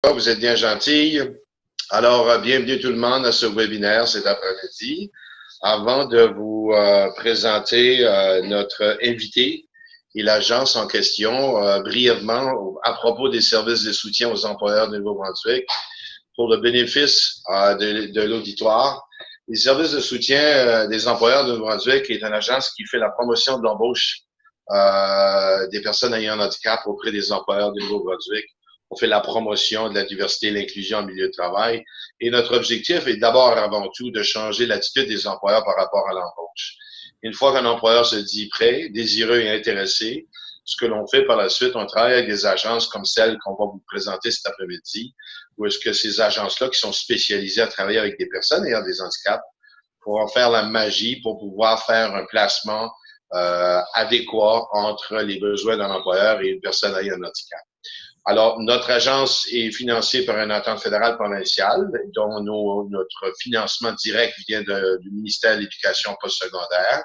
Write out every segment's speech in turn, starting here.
Vous êtes bien gentil. Alors, bienvenue tout le monde à ce webinaire cet après-midi. Avant de vous présenter notre invité et l'agence en question, brièvement, à propos des services de soutien aux employeurs du Nouveau-Brunswick, pour le bénéfice de l'auditoire, les services de soutien des employeurs du Nouveau-Brunswick est une agence qui fait la promotion de l'embauche des personnes ayant un handicap auprès des employeurs du Nouveau-Brunswick. On fait la promotion de la diversité et l'inclusion en milieu de travail. Et notre objectif est d'abord avant tout de changer l'attitude des employeurs par rapport à l'embauche. Une fois qu'un employeur se dit prêt, désireux et intéressé, ce que l'on fait par la suite, on travaille avec des agences comme celle qu'on va vous présenter cet après-midi, où est-ce que ces agences-là qui sont spécialisées à travailler avec des personnes ayant des handicaps pourront faire la magie pour pouvoir faire un placement adéquat entre les besoins d'un employeur et une personne ayant un handicap. Alors, notre agence est financée par une entente fédérale provinciale, dont notre financement direct vient du ministère de l'Éducation postsecondaire.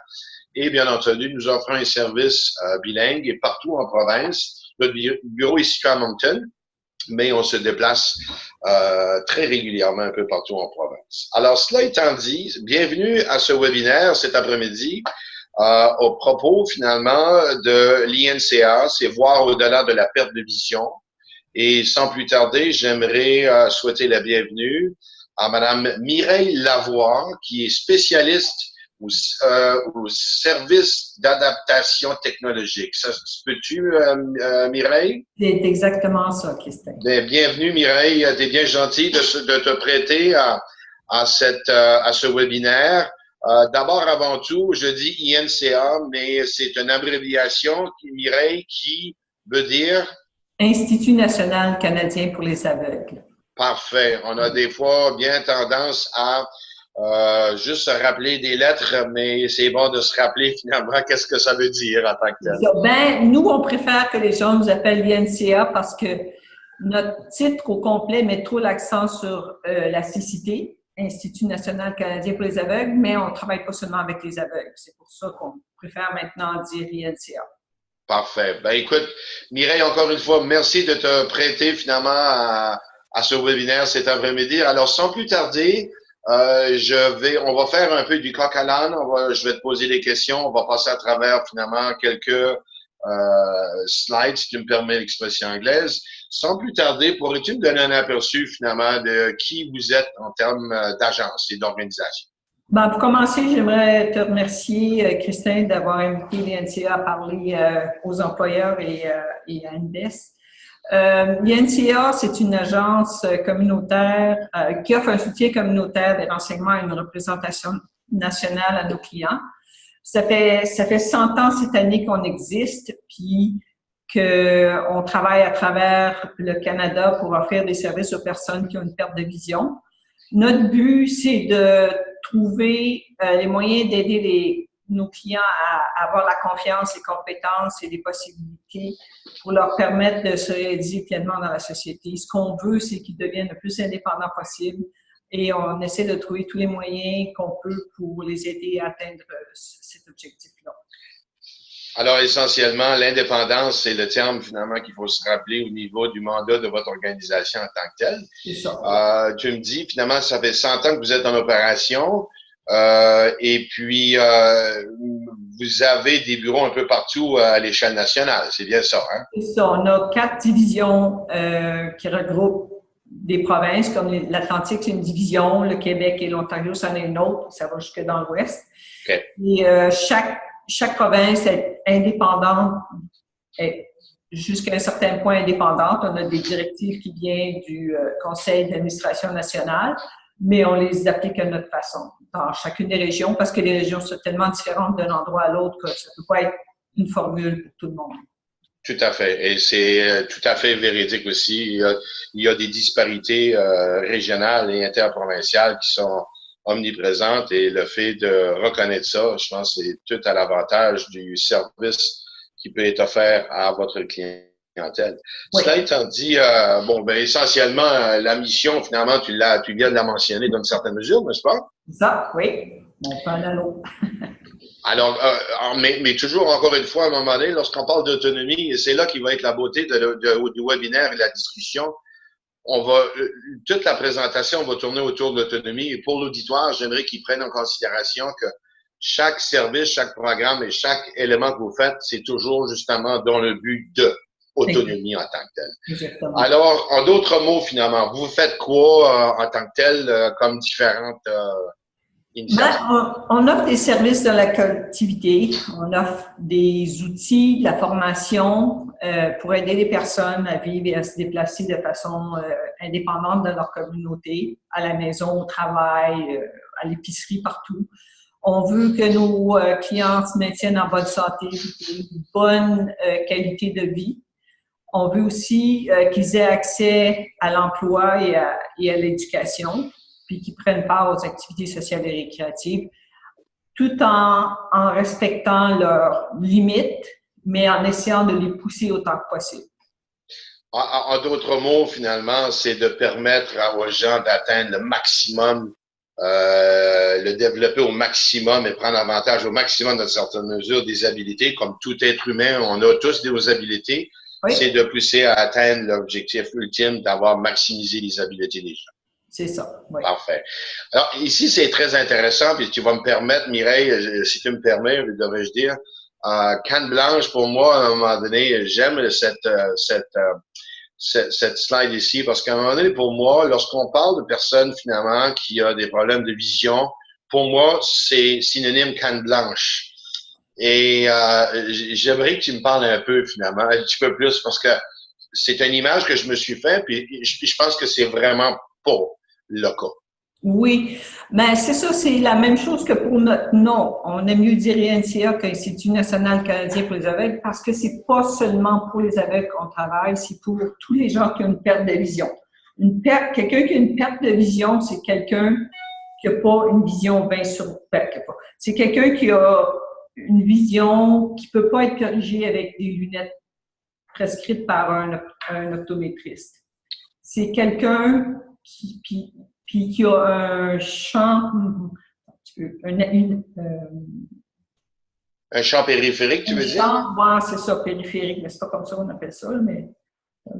Et bien entendu, nous offrons un service bilingue et partout en province. Notre bureau est situé à Moncton, mais on se déplace très régulièrement un peu partout en province. Alors, cela étant dit, bienvenue à ce webinaire cet après-midi. Au propos, finalement, de l'INCA, c'est voir au-delà de la perte de vision. Et sans plus tarder, j'aimerais souhaiter la bienvenue à Madame Mireille Lavoie, qui est spécialiste au service d'adaptation technologique. Ça se peut-tu, Mireille? C'est exactement ça, Christine. Bien, bienvenue, Mireille. Tu es bien gentille de te prêter à ce webinaire. D'abord, avant tout, je dis INCA, mais c'est une abréviation, Mireille, qui veut dire... Institut national canadien pour les aveugles. Parfait. On a des fois bien tendance à juste se rappeler des lettres, mais c'est bon de se rappeler finalement qu'est-ce que ça veut dire en tant que tel. Ben, nous, on préfère que les gens nous appellent l'INCA parce que notre titre au complet met trop l'accent sur la cécité, Institut national canadien pour les aveugles, mais on ne travaille pas seulement avec les aveugles. C'est pour ça qu'on préfère maintenant dire l'INCA. Parfait. Ben écoute, Mireille, encore une fois, merci de te prêter finalement à ce webinaire cet après-midi. Alors, sans plus tarder, on va faire un peu du coq à l'âne. Je vais te poser des questions. On va passer à travers finalement quelques slides, si tu me permets l'expression anglaise. Sans plus tarder, pourrais-tu me donner un aperçu finalement de qui vous êtes en termes d'agence et d'organisation? Ben, pour commencer, j'aimerais te remercier, Christine, d'avoir invité l'INCA à parler aux employeurs et à INDES. L'INCA, c'est une agence communautaire qui offre un soutien communautaire des renseignements et une représentation nationale à nos clients. Ça fait 100 ans cette année qu'on existe, puis qu'on travaille à travers le Canada pour offrir des services aux personnes qui ont une perte de vision. Notre but, c'est de trouver les moyens d'aider nos clients à avoir la confiance, les compétences et les possibilités pour leur permettre de se réaliser pleinement dans la société. Ce qu'on veut, c'est qu'ils deviennent le plus indépendants possible et on essaie de trouver tous les moyens qu'on peut pour les aider à atteindre cet objectif-là. Alors, essentiellement, l'indépendance, c'est le terme finalement qu'il faut se rappeler au niveau du mandat de votre organisation en tant que telle. C'est ça. Tu me dis, finalement, ça fait 100 ans que vous êtes en opération et puis vous avez des bureaux un peu partout à l'échelle nationale. C'est bien ça, hein? C'est ça. On a 4 divisions qui regroupent des provinces, comme l'Atlantique, c'est une division, le Québec et l'Ontario, c'en est une autre, ça va jusque dans l'Ouest. Okay. Et chaque province est indépendante, est jusqu'à un certain point indépendante. On a des directives qui viennent du Conseil d'administration nationale, mais on les applique à notre façon dans chacune des régions parce que les régions sont tellement différentes d'un endroit à l'autre que ça ne peut pas être une formule pour tout le monde. Tout à fait. Et c'est tout à fait véridique aussi. Il y a des disparités régionales et interprovinciales qui sont omniprésente et le fait de reconnaître ça, je pense que c'est tout à l'avantage du service qui peut être offert à votre clientèle. Oui. Cela étant dit, essentiellement, la mission, finalement, tu viens de la mentionner dans une certaine mesure, n'est-ce pas? Ça, oui. On peut en aller. Alors, mais toujours, encore une fois, à un moment donné, lorsqu'on parle d'autonomie, c'est là qui va être la beauté du webinaire et de la discussion. toute la présentation va tourner autour de l'autonomie. Et pour l'auditoire, j'aimerais qu'ils prennent en considération que chaque service, chaque programme et chaque élément que vous faites, c'est toujours justement dans le but de autonomie en tant que tel. Exactement. Alors, en d'autres mots, finalement, vous faites quoi en tant que tel comme différentes initiatives? On offre des services de la collectivité, on offre des outils, de la formation pour aider les personnes à vivre et à se déplacer de façon indépendante dans leur communauté, à la maison, au travail, à l'épicerie, partout. On veut que nos clients se maintiennent en bonne santé, une bonne qualité de vie. On veut aussi qu'ils aient accès à l'emploi et à l'éducation, puis qu'ils prennent part aux activités sociales et récréatives, tout en respectant leurs limites, mais en essayant de les pousser autant que possible. En d'autres mots, finalement, c'est de permettre aux gens d'atteindre le maximum, le développer au maximum et prendre avantage au maximum dans certaines mesures des habilités. Comme tout être humain, on a tous des habilités. Oui. C'est de pousser à atteindre l'objectif ultime d'avoir maximisé les habilités des gens. C'est ça, oui. Parfait. Alors, ici, c'est très intéressant, puis tu vas me permettre, Mireille, si tu me permets, devrais-je dire, canne blanche, pour moi, à un moment donné, j'aime cette slide ici, parce qu'à un moment donné, pour moi, lorsqu'on parle de personnes, finalement, qui ont des problèmes de vision, pour moi, c'est synonyme canne blanche. Et j'aimerais que tu me parles un peu, finalement, un petit peu plus, parce que c'est une image que je me suis fait, puis je pense que c'est vraiment pas le cas. Oui, mais c'est ça, c'est la même chose que pour notre nom. On aime mieux dire INCA qu'Institut national canadien pour les aveugles, parce que c'est pas seulement pour les aveugles qu'on travaille, c'est pour tous les gens qui ont une perte de vision. Quelqu'un qui a une perte de vision, c'est quelqu'un qui n'a pas une vision 20 sur 20. C'est quelqu'un qui a une vision qui peut pas être corrigée avec des lunettes prescrites par un optométriste. C'est quelqu'un qui a un champ, un champ périphérique, tu veux dire? Oui, c'est ça, périphérique, mais c'est pas comme ça qu'on appelle ça, mais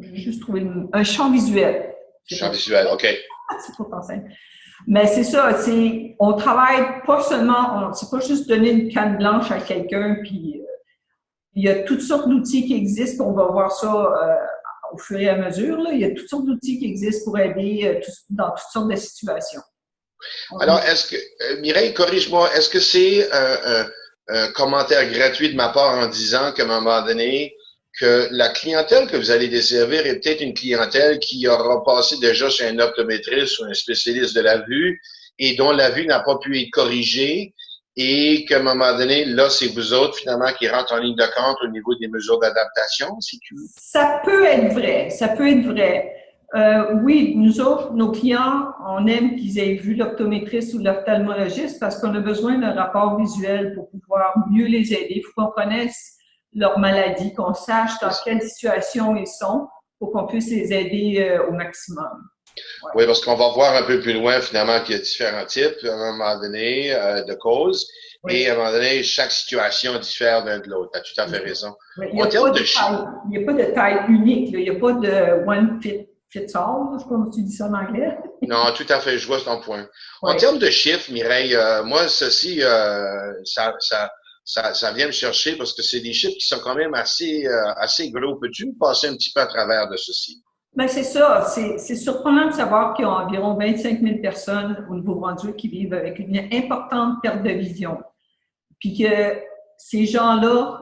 j'ai juste trouvé un champ visuel. Champ visuel, OK. C'est pas simple. Mais c'est ça, on travaille pas seulement, c'est pas juste donner une canne blanche à quelqu'un, puis il y a toutes sortes d'outils qui existent, on va voir ça au fur et à mesure. Là. Il y a toutes sortes d'outils qui existent pour aider dans toutes sortes de situations. Alors, est-ce que, Mireille, corrige-moi, est-ce que c'est un commentaire gratuit de ma part en disant qu'à un moment donné, que la clientèle que vous allez desservir est peut-être une clientèle qui aura passé déjà chez un optométriste ou un spécialiste de la vue et dont la vue n'a pas pu être corrigée et qu'à un moment donné, là, c'est vous autres, finalement, qui rentrent en ligne de compte au niveau des mesures d'adaptation, si tu veux? Ça peut être vrai, ça peut être vrai. Oui, nous autres, nos clients, on aime qu'ils aient vu l'optométriste ou l'ophtalmologiste parce qu'on a besoin d'un rapport visuel pour pouvoir mieux les aider. Il faut qu'on connaisse leur maladie, qu'on sache dans quelle situation ils sont pour qu'on puisse les aider au maximum. Ouais. Oui, parce qu'on va voir un peu plus loin, finalement, qu'il y a différents types, à un moment donné, de causes. Oui. Et à un moment donné, chaque situation diffère d'un de l'autre. Tu as tout à fait raison. Oui. Il n'y a pas de taille unique. Là. Il n'y a pas de one fits all. Je sais pas comment tu dis ça en anglais. Non, tout à fait. Je vois ton point. Oui. En termes de chiffres, Mireille, moi, ceci, ça vient me chercher parce que c'est des chiffres qui sont quand même assez gros. Peux-tu me passer un petit peu à travers de ceci? Ben c'est ça. C'est surprenant de savoir qu'il y a environ 25 000 personnes au Nouveau-Brunswick qui vivent avec une importante perte de vision. Puis que ces gens-là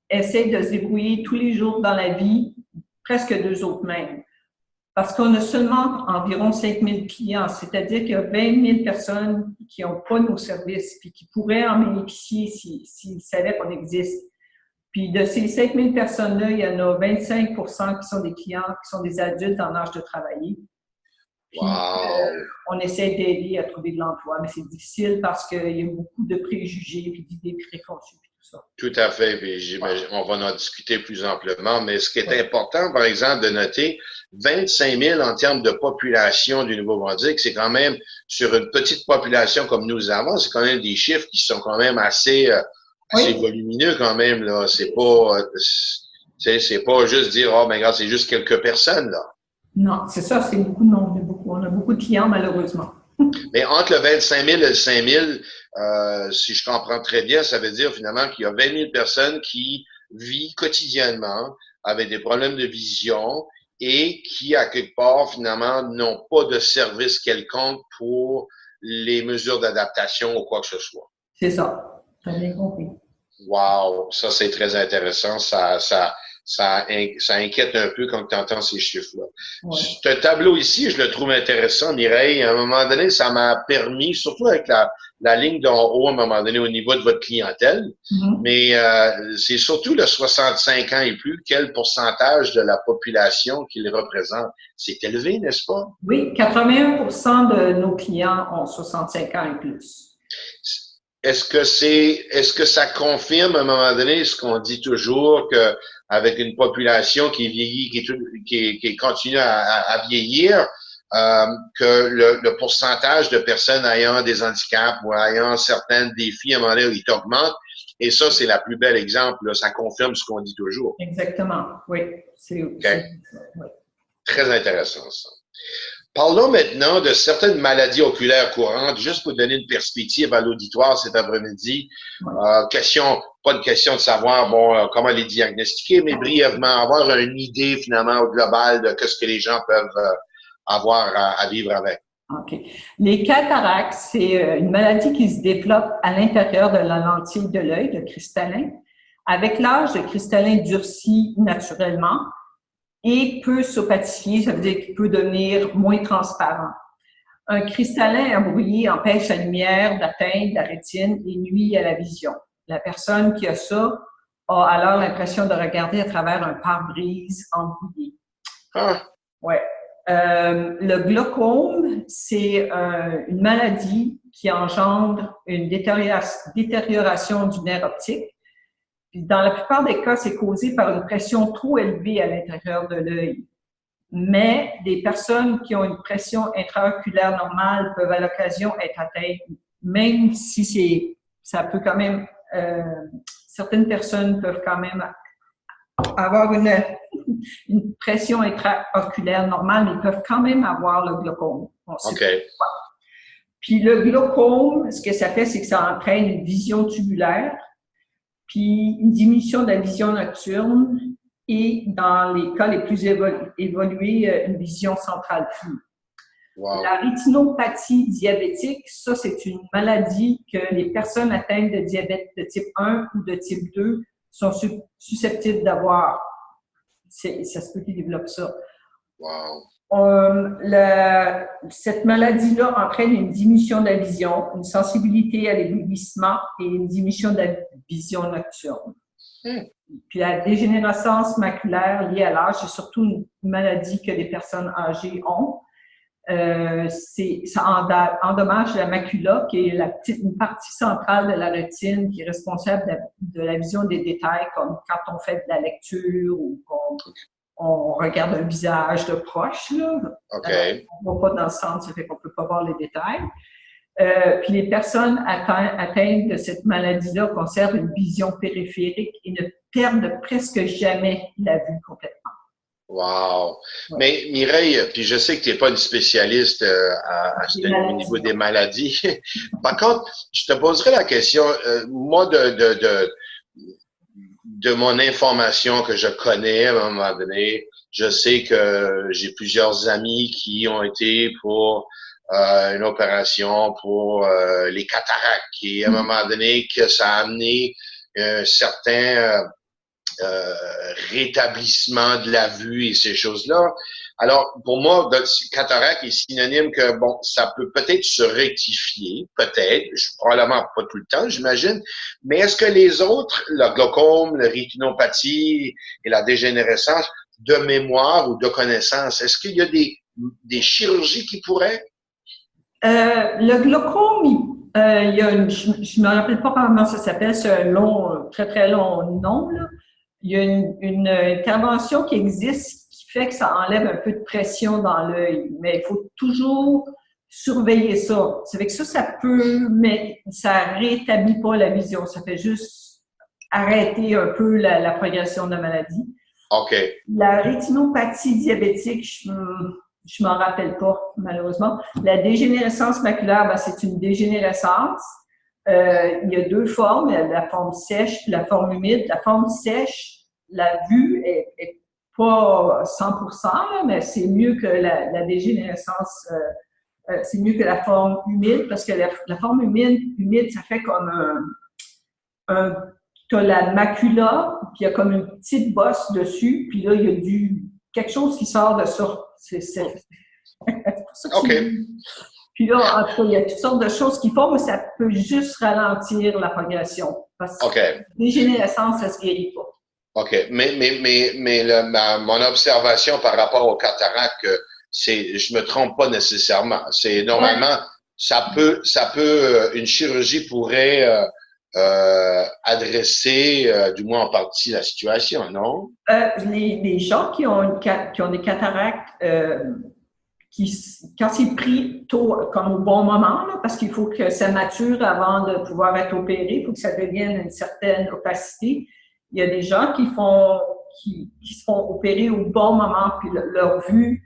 essaient de se débrouiller tous les jours dans la vie, presque d'eux autres mêmes. Parce qu'on a seulement environ 5 000 clients, c'est-à-dire qu'il y a 20 000 personnes qui n'ont pas nos services puis qui pourraient en bénéficier s'ils savaient qu'on existe. Puis de ces 5 000 personnes-là, il y en a 25 % qui sont des clients, qui sont des adultes en âge de travailler. Puis on essaie d'aider à trouver de l'emploi, mais c'est difficile parce qu'il y a beaucoup de préjugés et d'idées préconçues et tout ça. Tout à fait, puis j'imagine, on va en discuter plus amplement, mais ce qui est important, par exemple, de noter, 25 000 en termes de population du Nouveau-Brunswick, c'est quand même, sur une petite population comme nous avons, c'est quand même des chiffres qui sont quand même assez volumineux quand même, là. C'est pas juste dire, oh, ben, regarde, c'est juste quelques personnes, là. Non, c'est ça, c'est beaucoup de monde, beaucoup. On a beaucoup de clients, malheureusement. Mais entre le 25 000 et le 5 000, si je comprends très bien, ça veut dire finalement qu'il y a 20 000 personnes qui vivent quotidiennement avec des problèmes de vision et qui, à quelque part, finalement, n'ont pas de service quelconque pour les mesures d'adaptation ou quoi que ce soit. C'est ça. Tu as bien compris. Wow, ça c'est très intéressant. Ça inquiète un peu quand tu entends ces chiffres-là. Ouais. Ce tableau ici, je le trouve intéressant, Mireille. À un moment donné, ça m'a permis, surtout avec la ligne d'en haut, à un moment donné, au niveau de votre clientèle, mais c'est surtout le 65 ans et plus, quel pourcentage de la population qu'il représente. C'est élevé, n'est-ce pas? Oui, 81% de nos clients ont 65 ans et plus. Est-ce que ça confirme à un moment donné ce qu'on dit toujours que avec une population qui vieillit, qui continue à vieillir, que le pourcentage de personnes ayant des handicaps ou ayant certains défis à un moment donné, il augmente. Et ça, c'est la plus belle exemple. Là. Ça confirme ce qu'on dit toujours. Exactement, oui. C'est Okay. oui. Très intéressant, ça. Parlons maintenant de certaines maladies oculaires courantes, juste pour donner une perspective à l'auditoire cet après-midi. Ouais. Pas une question de savoir comment les diagnostiquer, mais brièvement avoir une idée finalement au global de ce que les gens peuvent avoir à vivre avec. OK. Les cataractes, c'est une maladie qui se développe à l'intérieur de la lentille de l'œil, le cristallin. Avec l'âge, le cristallin durcit naturellement et peut s'opatifier, ça veut dire qu'il peut devenir moins transparent. Un cristallin embrouillé empêche la lumière d'atteindre la rétine et nuit à la vision. La personne qui a ça a alors l'impression de regarder à travers un pare-brise embrouillé. Ah. Ouais. Le glaucome, c'est une maladie qui engendre une détérioration du nerf optique. Puis dans la plupart des cas, c'est causé par une pression trop élevée à l'intérieur de l'œil. Mais des personnes qui ont une pression intraoculaire normale peuvent à l'occasion être atteintes, même si ça peut quand même, certaines personnes peuvent quand même avoir une pression intraoculaire normale, mais ils peuvent quand même avoir le glaucome. OK. Puis le glaucome, ce que ça fait, c'est que ça entraîne une vision tubulaire, puis une diminution de la vision nocturne et, dans les cas les plus évolués, une vision centrale floue. Wow. La rétinopathie diabétique, ça, c'est une maladie que les personnes atteintes de diabète de type 1 ou de type 2 sont susceptibles d'avoir. Ça se peut qu'ils développent ça. Wow. Cette maladie-là entraîne une diminution de la vision, une sensibilité à l'éblouissement et une diminution de la vision nocturne. Puis la dégénérescence maculaire liée à l'âge, c'est surtout une maladie que les personnes âgées ont. Ça endommage la macula, qui est une partie centrale de la rétine qui est responsable de la vision des détails, comme quand on fait de la lecture ou on regarde un visage de proche. Là. OK. On ne va pas dans le centre, ça fait qu'on ne peut pas voir les détails. Puis les personnes atteintes de cette maladie-là conservent une vision périphérique et ne perdent presque jamais la vue complètement. Wow! Ouais. Mais Mireille, puis je sais que tu n'es pas une spécialiste au niveau des maladies. Par contre, je te poserai la question, moi, de mon information que je connais à un moment donné, je sais que j'ai plusieurs amis qui ont été pour une opération pour les cataractes, et à un moment donné que ça a amené un certain rétablissement de la vue et ces choses-là. Alors, pour moi, cataracte est synonyme que, bon, ça peut peut-être se rectifier, peut-être, probablement pas tout le temps, j'imagine, mais est-ce que les autres, le glaucome, la rétinopathie et la dégénérescence, de mémoire ou de connaissance, est-ce qu'il y a des chirurgies qui pourraient? Le glaucome, il y a je ne me rappelle pas comment ça s'appelle, c'est un long, très, très long nom, là. Il y a une intervention qui existe qui fait que ça enlève un peu de pression dans l'œil, mais il faut toujours surveiller ça. C'est avec ça peut, mais ça rétablit pas la vision. Ça fait juste arrêter un peu la progression de la maladie. OK. La rétinopathie diabétique, je m'en rappelle pas, malheureusement. La dégénérescence maculaire, ben, c'est une dégénérescence. Il y a deux formes, la forme sèche et la forme humide. La forme sèche, la vue est pas 100%, là, mais c'est mieux que la dégénérescence, c'est mieux que la forme humide, parce que la forme humide, ça fait comme t'as la macula, puis il y a comme une petite bosse dessus, puis là, il y a quelque chose qui sort de ça. C'est pour ça que OK. Puis là, en tout cas, il y a toutes sortes de choses qui font, mais ça peut juste ralentir la progression. Parce que OK. la dégénérescence, ça se guérit pas. OK. Mais mon observation par rapport au cataracte, je me trompe pas nécessairement. C'est normalement, une chirurgie pourrait adresser, du moins en partie, la situation, non? Les gens qui ont des cataractes, quand c'est pris tôt, comme au bon moment, là, parce qu'il faut que ça mature avant de pouvoir être opéré, il faut que ça devienne une certaine opacité. Il y a des gens qui se font opérer au bon moment, puis leur vue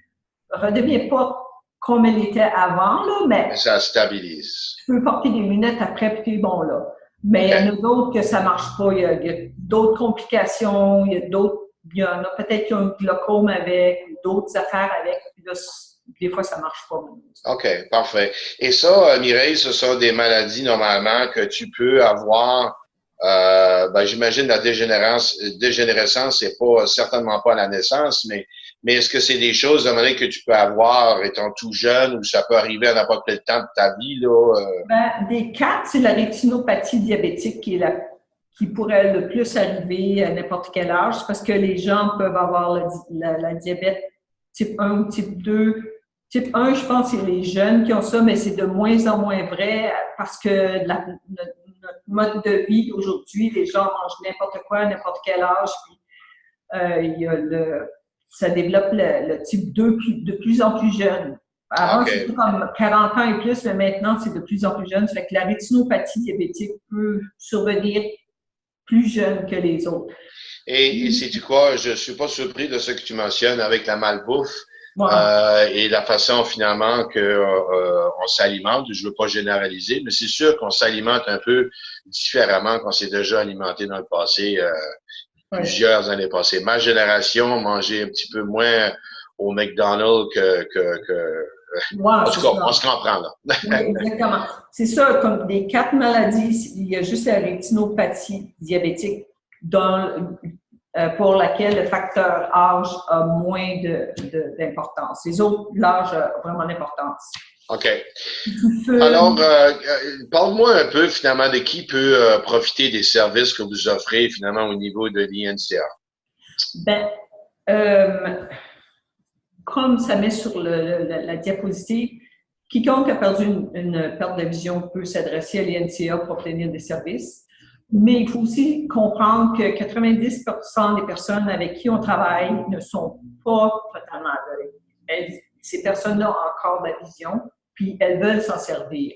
ne redevient pas comme elle était avant, là, mais Ça stabilise. tu peux porter des lunettes après, puis t'es bon, là. Mais il y en a d'autres que ça marche pas. Il y a d'autres complications, il y en a peut-être qui ont un glaucome avec, d'autres affaires avec, puis là, des fois, ça marche pas. OK, parfait. Et ça, Mireille, ce sont des maladies normalement que tu peux avoir. J'imagine la dégénérescence, c'est pas certainement pas à la naissance, mais est-ce que c'est des choses de manière que tu peux avoir étant tout jeune ou ça peut arriver à n'importe quel temps de ta vie là? Des quatre, c'est la rétinopathie diabétique qui pourrait le plus arriver à n'importe quel âge, parce que les gens peuvent avoir la diabète type 1 ou type 2. Type 1, je pense que c'est les jeunes qui ont ça, mais c'est de moins en moins vrai parce que notre mode de vie aujourd'hui, les gens mangent n'importe quoi à n'importe quel âge. Puis, ça développe le type 2 de plus en plus jeune. Avant, OK. c'était comme 40 ans et plus, mais maintenant, c'est de plus en plus jeune. Ça fait que la rétinopathie diabétique peut survenir plus jeune que les autres. Et sais-tu quoi? Je suis pas surpris de ce que tu mentionnes avec la malbouffe. Voilà. Et la façon finalement que on s'alimente, je veux pas généraliser, mais c'est sûr qu'on s'alimente un peu différemment qu'on s'est déjà alimenté dans le passé, plusieurs années passées. Ma génération mangeait un petit peu moins au McDonald's en tout cas, on se comprend là. Oui, exactement. C'est ça, comme des quatre maladies, il y a juste la rétinopathie diabétique pour laquelle le facteur âge a moins d'importance. Les autres, l'âge a vraiment d'importance. OK. Alors, parle-moi un peu finalement de qui peut profiter des services que vous offrez finalement au niveau de l'INCA. Comme ça met sur la diapositive, quiconque a perdu une perte de vision peut s'adresser à l'INCA pour obtenir des services. Mais il faut aussi comprendre que 90% des personnes avec qui on travaille ne sont pas totalement aveugles. Ces personnes-là ont encore de la vision, puis elles veulent s'en servir.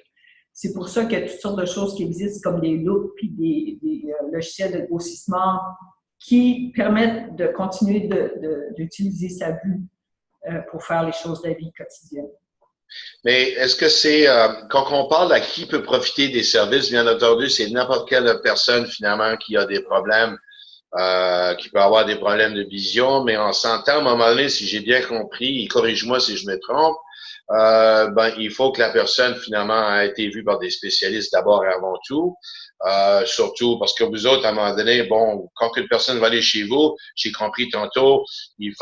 C'est pour ça qu'il y a toutes sortes de choses qui existent, comme des loupes puis des logiciels de grossissement qui permettent de continuer d'utiliser sa vue pour faire les choses de la vie quotidienne. Mais est-ce que c'est, quand on parle à qui peut profiter des services, bien entendu, c'est n'importe quelle personne finalement qui a des problèmes, qui peut avoir des problèmes de vision, mais on s'entend à un moment donné, si j'ai bien compris, et corrige-moi si je me trompe, il faut que la personne finalement a été vue par des spécialistes d'abord et avant tout. Surtout parce que vous autres, à un moment donné, bon, quand une personne va aller chez vous, j'ai compris tantôt, il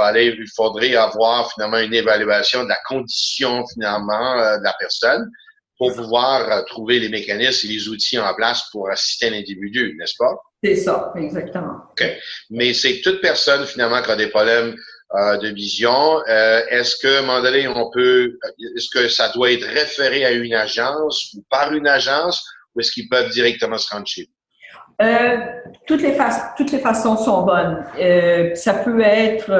faudrait avoir finalement une évaluation de la condition finalement de la personne pour pouvoir trouver les mécanismes et les outils en place pour assister l'individu, n'est-ce pas? C'est ça, exactement. OK. Mais c'est toute personne finalement qui a des problèmes de vision. Est-ce qu'à un moment donné, est-ce que ça doit être référé à une agence ou par une agence? Ou est-ce qu'ils peuvent directement se rendre chez vous? Toutes les façons sont bonnes. Ça peut être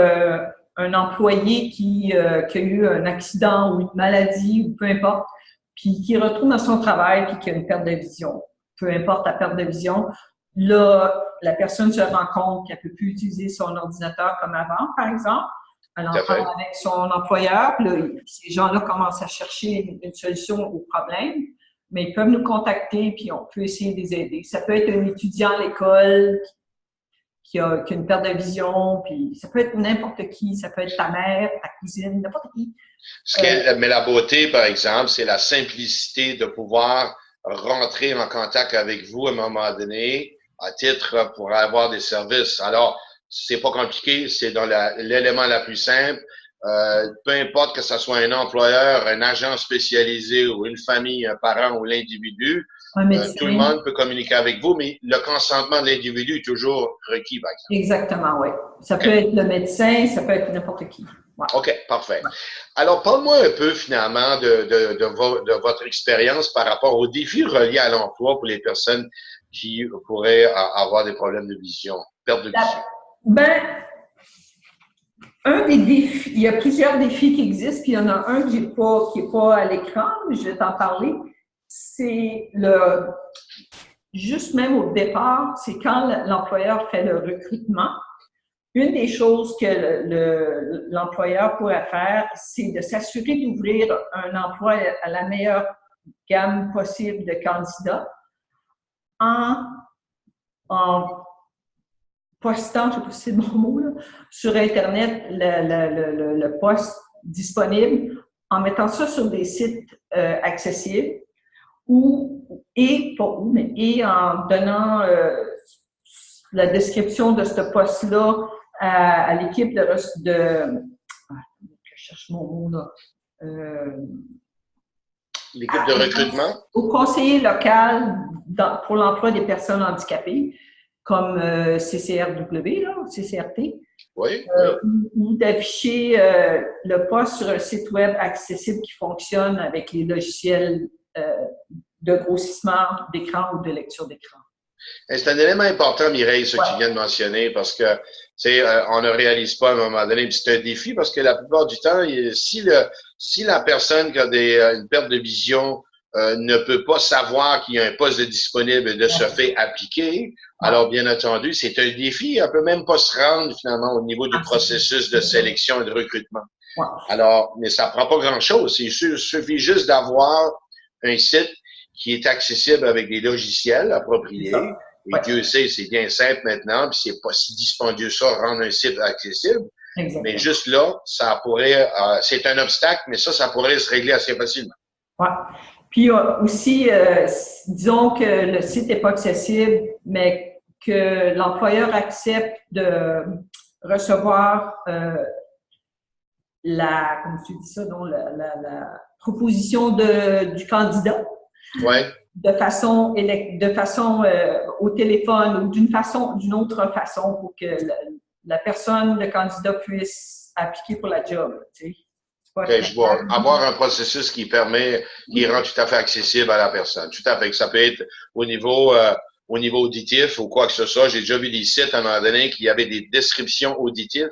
un employé qui a eu un accident ou une maladie ou peu importe, puis qui retrouve dans son travail puis qui a une perte de vision. Peu importe la perte de vision. là, la personne se rend compte qu'elle ne peut plus utiliser son ordinateur comme avant, par exemple. Elle en parle avec son employeur, puis là, ces gens-là commencent à chercher une solution au problème, mais ils peuvent nous contacter, puis on peut essayer de les aider. Ça peut être un étudiant à l'école qui a une perte de vision, puis ça peut être n'importe qui, ça peut être ta mère, ta cousine, n'importe qui. Mais la beauté, par exemple, c'est la simplicité de pouvoir rentrer en contact avec vous à un moment donné, à titre pour avoir des services. Alors, c'est pas compliqué, c'est dans l'élément la plus simple. Peu importe que ce soit un employeur, un agent spécialisé ou une famille, un parent ou l'individu, tout le monde peut communiquer avec vous, mais le consentement de l'individu est toujours requis, par exemple. Exactement, oui. Ça peut être le médecin, ça peut être n'importe qui. Ouais. OK, parfait. Ouais. Alors, parle-moi un peu, finalement, de votre expérience par rapport aux défis reliés à l'emploi pour les personnes qui pourraient avoir des problèmes de vision, perte de vision. Ben, un des défis, il y a plusieurs défis qui existent, puis il y en a un qui n'est pas à l'écran, mais je vais t'en parler. C'est juste même au départ, c'est quand l'employeur fait le recrutement. Une des choses que l'employeur pourrait faire, c'est de s'assurer d'ouvrir un emploi à la meilleure gamme possible de candidats en postant, je ne sais pas si c'est le bon mot, là, sur Internet le poste disponible, en mettant ça sur des sites accessibles et en donnant la description de ce poste-là à l'équipe je cherche mon mot là. L'équipe de recrutement? Au conseiller local pour l'emploi des personnes handicapées, comme CCRW, là, CCRT. Oui. Ou d'afficher le poste sur un site web accessible qui fonctionne avec les logiciels de grossissement d'écran ou de lecture d'écran. C'est un élément important, Mireille, ce que tu viens de mentionner, parce que, tu sais, on ne réalise pas à un moment donné, puis c'est un défi parce que la plupart du temps, si la personne qui a une perte de vision ne peut pas savoir qu'il y a un poste disponible et de se fait appliquer, alors bien entendu, c'est un défi. Elle peut même pas se rendre finalement au niveau du processus de sélection et de recrutement. Alors, mais ça prend pas grand-chose. Il suffit juste d'avoir un site qui est accessible avec des logiciels appropriés. Et Dieu sait, c'est bien simple maintenant, puis c'est pas si dispendieux ça, rendre un site accessible. Exactement. Mais juste là, ça pourrait, c'est un obstacle, mais ça pourrait se régler assez facilement. Ouais. Puis aussi, disons que le site n'est pas accessible, mais que l'employeur accepte de recevoir comment tu dis ça, non, la proposition du candidat. Ouais. De façon au téléphone ou d'une autre façon pour que la personne, le candidat puisse appliquer pour la job, tu sais. Okay, je vois. Avoir un processus qui rend tout à fait accessible à la personne. Tout à fait. Ça peut être au niveau auditif ou quoi que ce soit. J'ai déjà vu des sites à un moment donné qui avaient des descriptions auditives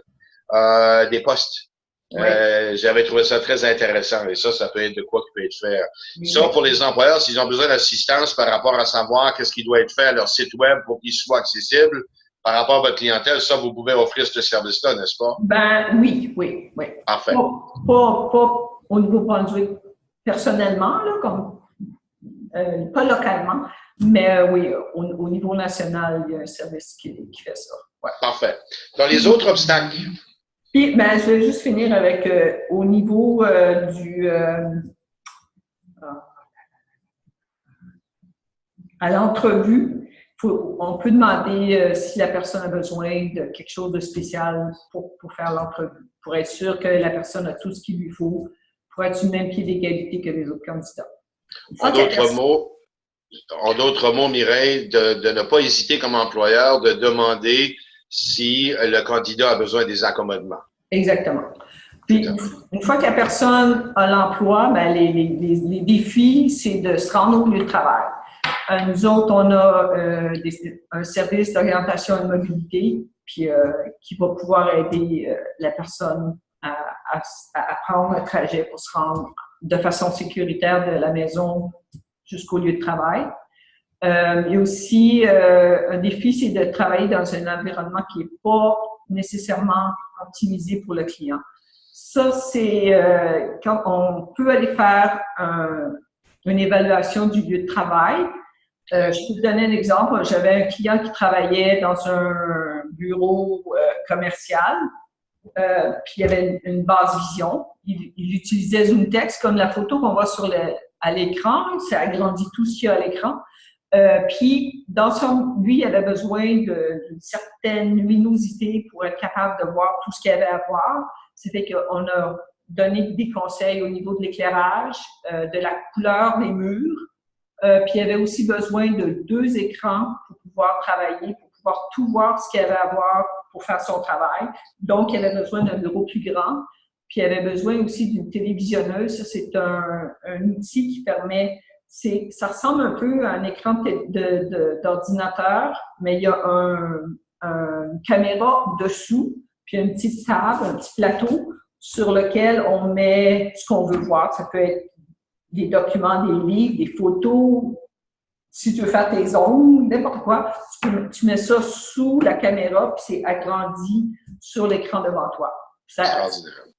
des postes. J'avais trouvé ça très intéressant et ça peut être de quoi qui peut être fait. Ça, pour les employeurs, s'ils ont besoin d'assistance par rapport à savoir qu'est-ce qui doit être fait à leur site web pour qu'il soit accessible, par rapport à votre clientèle, ça, vous pouvez offrir ce service-là, n'est-ce pas? Ben oui. Parfait. Pas au niveau Brunswick personnellement, là, pas localement, mais oui, au niveau national, il y a un service qui fait ça. Ouais. Parfait. Dans les autres obstacles? Puis, je vais juste finir avec au niveau à l'entrevue, on peut demander si la personne a besoin de quelque chose de spécial pour faire l'entrevue, pour être sûr que la personne a tout ce qu'il lui faut pour être sur le même pied d'égalité que les autres candidats. En d'autres mots, Mireille, de ne pas hésiter comme employeur de demander si le candidat a besoin des accommodements. Exactement. Puis, une fois que la personne a l'emploi, les défis, c'est de se rendre au lieu de travail. Nous autres, on a un service d'orientation et de mobilité puis, qui va pouvoir aider la personne à prendre un trajet pour se rendre de façon sécuritaire de la maison jusqu'au lieu de travail. Il y a aussi un défi, c'est de travailler dans un environnement qui n'est pas nécessairement optimisé pour le client. Ça, c'est quand on peut aller faire une évaluation du lieu de travail. Je peux te donner un exemple. J'avais un client qui travaillait dans un bureau commercial, puis il y avait une basse vision. Il utilisait ZoomText comme la photo qu'on voit à l'écran. Ça agrandit tout ce qu'il y a à l'écran. Puis, lui, il avait besoin d'une certaine luminosité pour être capable de voir tout ce qu'il y avait à voir. Ça fait qu'on a donné des conseils au niveau de l'éclairage, de la couleur des murs. Puis, il avait aussi besoin de 2 écrans pour pouvoir travailler, pour pouvoir tout voir ce qu'il y avait à voir pour faire son travail. Donc, il avait besoin d'un bureau plus grand. Puis, il avait besoin aussi d'une télévisionneuse. Ça, c'est un outil qui permet... Ça ressemble un peu à un écran d'ordinateur, mais il y a une caméra dessous, puis une petite table, un petit plateau sur lequel on met ce qu'on veut voir. Ça peut être des documents, des livres, des photos. Si tu veux faire tes ongles, n'importe quoi, tu mets ça sous la caméra, puis c'est agrandi sur l'écran devant toi. C'est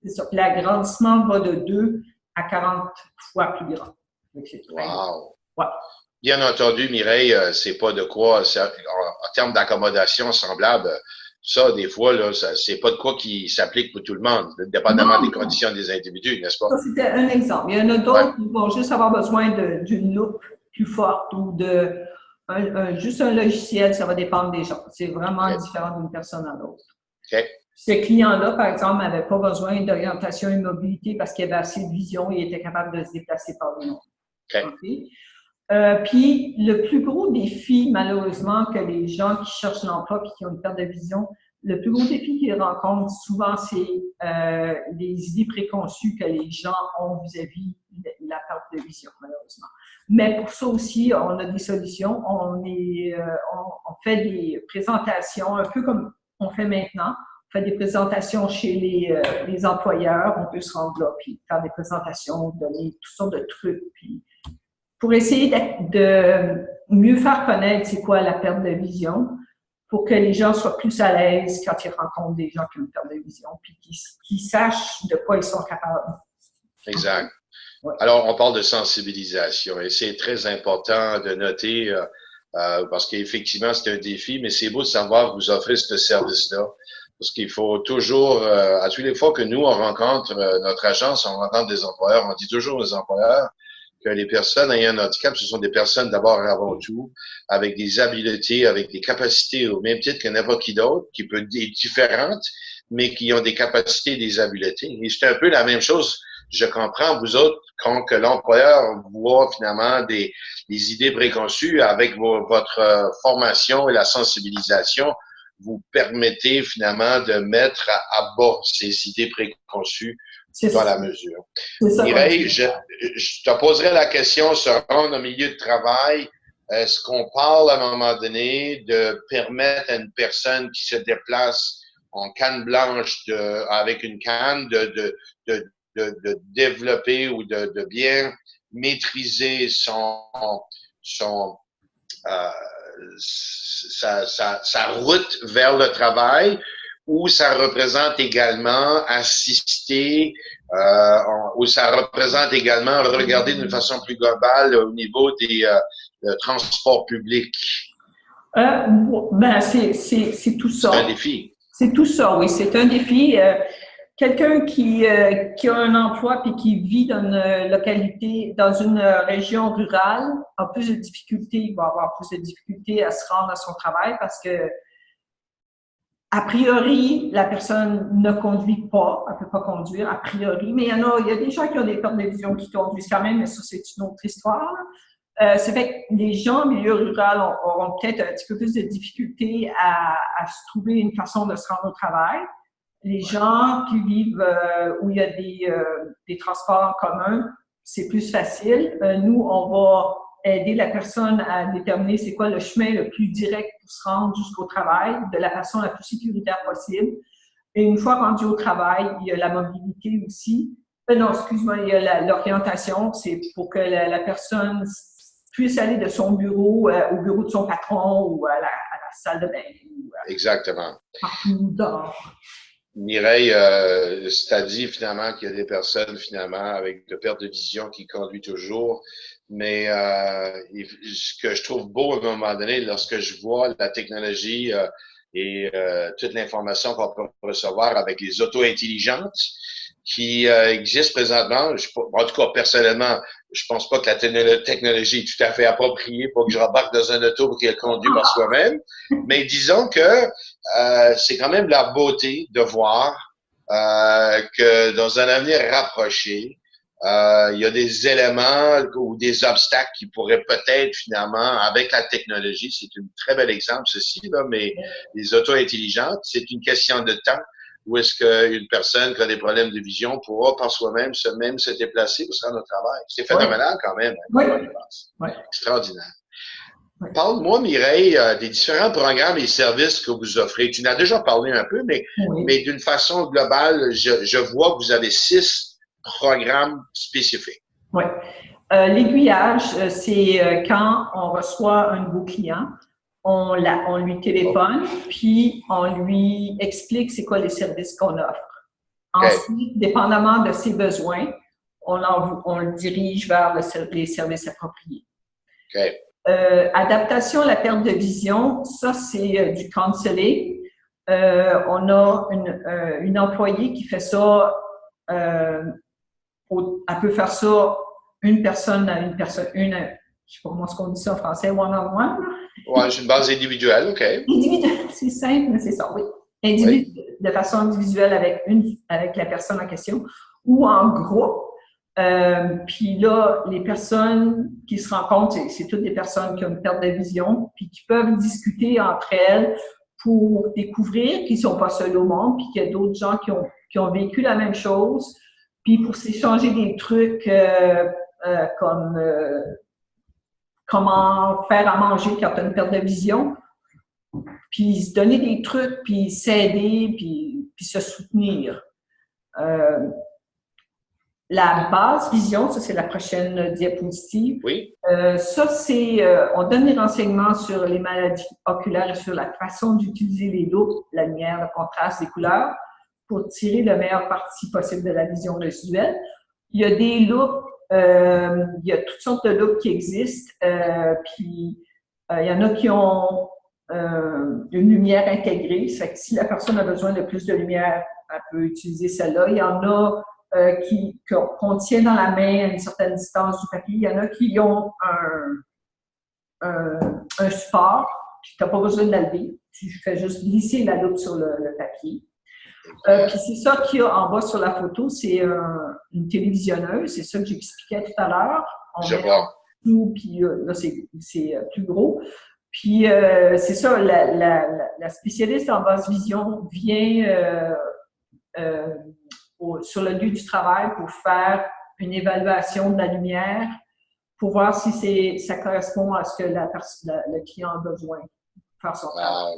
ça. L'agrandissement va de 2 à 40 fois plus grand. Wow! Ouais. Bien entendu, Mireille, c'est pas de quoi, en termes d'accommodation semblable, ça, des fois, là, c'est pas de quoi qui s'applique pour tout le monde, dépendamment des conditions des individus, n'est-ce pas? Ça, c'était un exemple. Il y en a d'autres qui vont juste avoir besoin d'une loupe plus forte ou juste un logiciel, ça va dépendre des gens. C'est vraiment différent d'une personne à l'autre. Okay. Ce client-là, par exemple, n'avait pas besoin d'orientation et mobilité parce qu'il avait assez de vision et était capable de se déplacer par le nom. Okay. Puis, le plus gros défi, malheureusement, que les gens qui cherchent l'emploi et qui ont une perte de vision, le plus gros défi qu'ils rencontrent souvent, c'est les idées préconçues que les gens ont vis-à-vis de la perte de vision, malheureusement. Mais pour ça aussi, on a des solutions. On fait des présentations, un peu comme on fait maintenant. On fait des présentations chez les employeurs. On peut se rendre là puis faire des présentations, donner toutes sortes de trucs. Puis pour essayer de mieux faire connaître c'est quoi la perte de vision, pour que les gens soient plus à l'aise quand ils rencontrent des gens qui ont une perte de vision, puis qu'ils sachent de quoi ils sont capables. Exact. Ouais. Alors, on parle de sensibilisation et c'est très important de noter, parce qu'effectivement, c'est un défi, mais c'est beau de savoir que vous offrez ce service-là. Parce qu'il faut toujours, à toutes les fois que nous, on rencontre notre agence, on rencontre des employeurs, on dit toujours aux employeurs que les personnes ayant un handicap, ce sont des personnes d'abord avant tout, avec des habiletés, avec des capacités au même titre que n'importe qui d'autre, qui peut être différentes, mais qui ont des capacités et des habiletés. Et c'est un peu la même chose, je comprends, vous autres, quand que l'employeur voit finalement des idées préconçues avec votre formation et la sensibilisation, vous permettez finalement de mettre à bas ces idées préconçues dans la mesure. Mireille, je te poserai la question, se rendre au milieu de travail, est-ce qu'on parle à un moment donné de permettre à une personne qui se déplace en canne blanche avec une canne de développer ou de bien maîtriser sa route vers le travail, ou ça représente également assister, ou ça représente également regarder d'une façon plus globale au niveau des transports publics? Ben, c'est tout ça. C'est un défi. C'est tout ça, oui. C'est un défi. Quelqu'un qui a un emploi puis qui vit dans une localité, dans une région rurale, a plus de difficultés, il va avoir plus de difficultés à se rendre à son travail parce que, a priori, la personne ne conduit pas, elle ne peut pas conduire, a priori, mais il y a des gens qui ont des pertes de vision qui conduisent quand même, mais ça, c'est une autre histoire. Ça fait que les gens en milieu rural auront peut-être un petit peu plus de difficultés à se trouver une façon de se rendre au travail. Les gens qui vivent où il y a des transports en commun, c'est plus facile. Nous, on va aider la personne à déterminer c'est quoi le chemin le plus direct pour se rendre jusqu'au travail de la façon la plus sécuritaire possible. Et une fois rendu au travail, il y a la mobilité aussi. Non, excuse-moi, il y a l'orientation. C'est pour que la personne puisse aller de son bureau au bureau de son patron ou à la salle de bain. Exactement. Partout dehors. Mireille, c'est dit finalement qu'il y a des personnes finalement avec de perte de vision qui conduisent toujours, mais ce que je trouve beau à un moment donné, lorsque je vois la technologie et toute l'information qu'on peut recevoir avec les autos intelligentes qui existent présentement, en tout cas personnellement, je pense pas que la technologie est tout à fait appropriée pour que je rembarque dans un auto pour qu'elle conduise par soi-même, mais disons que c'est quand même la beauté de voir que dans un avenir rapproché, il y a des éléments ou des obstacles qui pourraient peut-être finalement, avec la technologie, c'est un très bel exemple ceci, là, mais les autos intelligentes, c'est une question de temps où est-ce qu'une personne qui a des problèmes de vision pourra par soi-même se déplacer pour se rendre au travail. C'est phénoménal quand même. Hein, extraordinaire. Parle-moi, Mireille, des différents programmes et services que vous offrez. Tu en as déjà parlé un peu, mais d'une façon globale, je vois que vous avez 6 programmes spécifiques. Oui. L'aiguillage, c'est quand on reçoit un nouveau client, on lui téléphone, puis on lui explique c'est quoi les services qu'on offre. Ensuite, dépendamment de ses besoins, on le dirige vers les services appropriés. Adaptation à la perte de vision, ça c'est du counseling. On a une employée qui fait ça, elle peut faire ça une personne à une personne, je ne sais pas comment on dit ça en français, one-on-one. Oui, c'est une base individuelle, OK. Individuelle, c'est simple, mais c'est ça, oui. De façon individuelle avec la personne en question ou en groupe. Puis là, les personnes qui se rencontrent, c'est toutes des personnes qui ont une perte de vision, puis qui peuvent discuter entre elles pour découvrir qu'ils ne sont pas seuls au monde, puis qu'il y a d'autres gens qui ont vécu la même chose, puis pour s'échanger des trucs comme comment faire à manger quand tu as une perte de vision, puis se donner des trucs, puis s'aider, puis se soutenir. La base vision, ça c'est la prochaine diapositive. Oui. Ça c'est, on donne des renseignements sur les maladies oculaires et sur la façon d'utiliser les loupes, la lumière, le contraste des couleurs pour tirer le meilleur parti possible de la vision résiduelle. Il y a des loupes, il y a toutes sortes de loupes qui existent, puis il y en a qui ont une lumière intégrée, ça fait que si la personne a besoin de plus de lumière, elle peut utiliser celle-là. Il y en a qu'on tient dans la main à une certaine distance du papier. Il y en a qui ont un support, puis tu n'as pas besoin de la lever. Tu fais juste glisser la loupe sur le papier. Puis c'est ça qu'il y a en bas sur la photo, c'est une télévisionneuse. C'est ça que j'expliquais tout à l'heure. Je vois. Puis là, c'est plus gros. Puis c'est ça, la spécialiste en basse vision vient sur le lieu du travail pour faire une évaluation de la lumière pour voir si ça correspond à ce que le client a besoin pour faire son travail.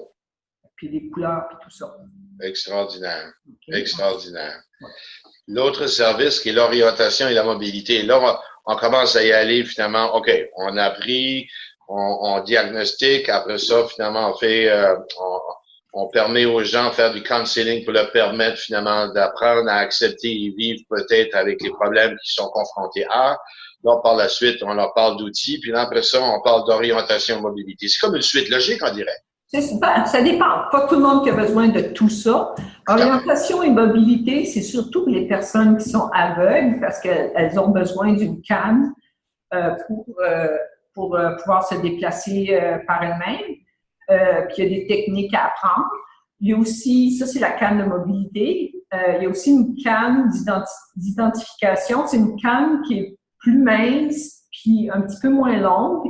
Puis les couleurs, puis tout ça. Extraordinaire. Okay. Extraordinaire. Ouais. L'autre service qui est l'orientation et la mobilité. Là, on commence à y aller finalement. OK, on a pris, on diagnostique. Après ça, finalement, on fait... on permet aux gens de faire du counseling pour leur permettre finalement d'apprendre à accepter et vivre peut-être avec les problèmes qui sont confrontés à. Là, par la suite, on leur parle d'outils. Puis là, après ça, on parle d'orientation et mobilité. C'est comme une suite logique, on dirait. Ça dépend. Pas tout le monde qui a besoin de tout ça. Orientation et mobilité, c'est surtout les personnes qui sont aveugles parce qu'elles ont besoin d'une canne pour pouvoir se déplacer par elles-mêmes. Puis il y a des techniques à apprendre. Il y a aussi, ça c'est la canne de mobilité, il y a aussi une canne d'identification. C'est une canne qui est plus mince puis un petit peu moins longue.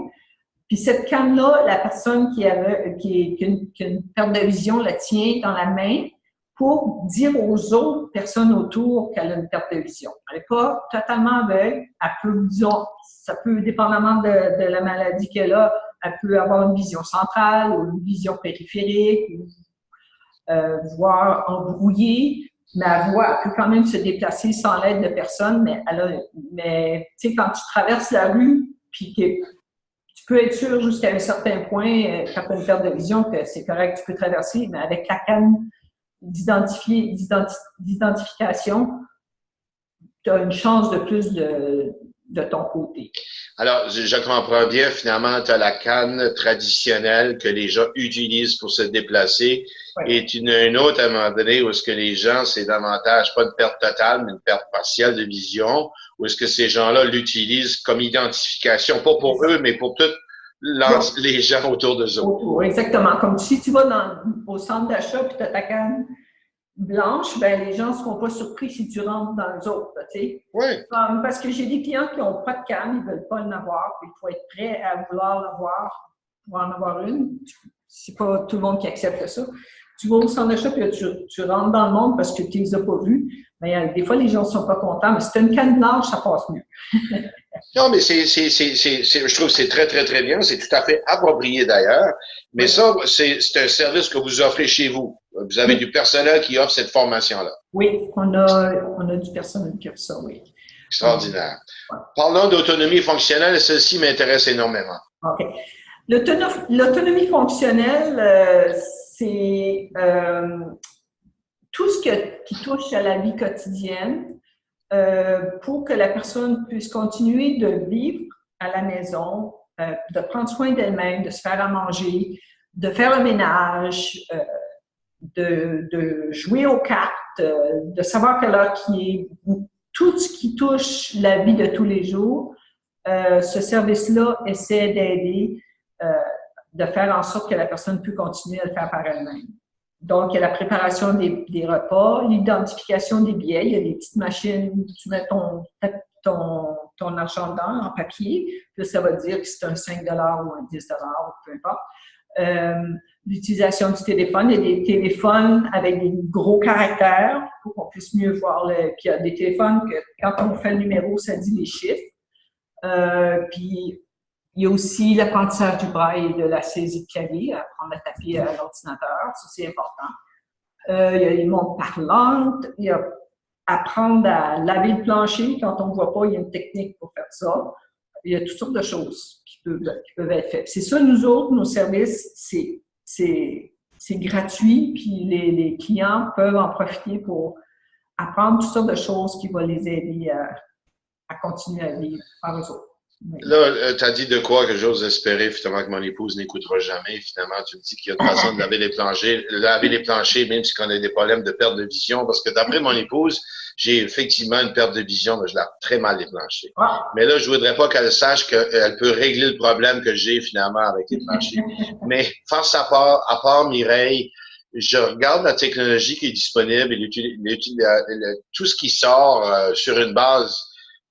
Puis cette canne-là, la personne qui a une perte de vision la tient dans la main pour dire aux autres personnes autour qu'elle a une perte de vision. Elle n'est pas totalement aveugle. Elle peut, disons, ça peut, dépendamment de la maladie qu'elle a, elle peut avoir une vision centrale ou une vision périphérique, voire embrouillée, mais elle peut quand même se déplacer sans l'aide de personne, mais tu sais, quand tu traverses la rue, puis peux être sûr jusqu'à un certain point, quand tu as une perte de vision, que c'est correct, tu peux traverser, mais avec la canne d'identification, tu as une chance de plus de ton côté. Alors, je comprends bien, finalement, tu as la canne traditionnelle que les gens utilisent pour se déplacer et une autre, à un moment donné, où est-ce que les gens, c'est davantage pas une perte totale, mais une perte partielle de vision, où est-ce que ces gens-là l'utilisent comme identification, pas pour eux, mais pour tous les gens autour d'eux autres. Exactement. Comme si tu vas au centre d'achat et tu as ta canne blanche, ben les gens ne seront pas surpris si tu rentres dans les autres, tu sais. Oui. Parce que j'ai des clients qui n'ont pas de canne, ils ne veulent pas en avoir, puis il faut être prêt à vouloir l'avoir pour en avoir une. C'est pas tout le monde qui accepte ça. Tu vas au centre d'achat puis tu rentres dans le monde parce que tu ne les as pas vus. Mais des fois, les gens ne sont pas contents, mais si tu as une canne blanche, ça passe mieux. Non, mais je trouve que c'est très, très, très bien. C'est tout à fait approprié d'ailleurs. Mais ça, c'est un service que vous offrez chez vous. Vous avez du personnel qui offre cette formation-là. Oui, on a du personnel qui offre ça, oui. Extraordinaire. Parlons d'autonomie fonctionnelle. Celle-ci m'intéresse énormément. OK. L'autonomie fonctionnelle, c'est tout ce qui touche à la vie quotidienne pour que la personne puisse continuer de vivre à la maison, de prendre soin d'elle-même, de se faire à manger, de faire le ménage, de jouer aux cartes, de savoir quelle heure qui est. Tout ce qui touche la vie de tous les jours, ce service-là essaie d'aider, de faire en sorte que la personne puisse continuer à le faire par elle-même. Donc, il y a la préparation des repas, l'identification des billets. Il y a des petites machines, tu mets ton argent dedans en papier, puis ça va dire que c'est un 5 ou un 10 ou peu importe. L'utilisation du téléphone. Il y a des téléphones avec des gros caractères pour qu'on puisse mieux voir. Puis il y a des téléphones que quand on fait le numéro, ça dit les chiffres. Puis il y a aussi l'apprentissage du braille et de la saisie de clavier, apprendre à taper à l'ordinateur, ça c'est important. Il y a les montres parlantes, il y a apprendre à laver le plancher quand on ne voit pas, il y a une technique pour faire ça. Il y a toutes sortes de choses qui peuvent être faites. C'est ça, nous autres, nos services, c'est gratuit, puis les clients peuvent en profiter pour apprendre toutes sortes de choses qui vont les aider à continuer à vivre par eux autres. Oui. Là, tu as dit de quoi que j'ose espérer, finalement, que mon épouse n'écoutera jamais. Finalement, tu me dis qu'il y a une façon de laver les planchers, même si on a des problèmes de perte de vision, parce que d'après mon épouse, j'ai effectivement une perte de vision, mais je lave très mal les planchers. Mais là, je voudrais pas qu'elle sache qu'elle peut régler le problème que j'ai finalement avec les planchers. Mais face à part Mireille, je regarde la technologie qui est disponible et tout ce qui sort sur une base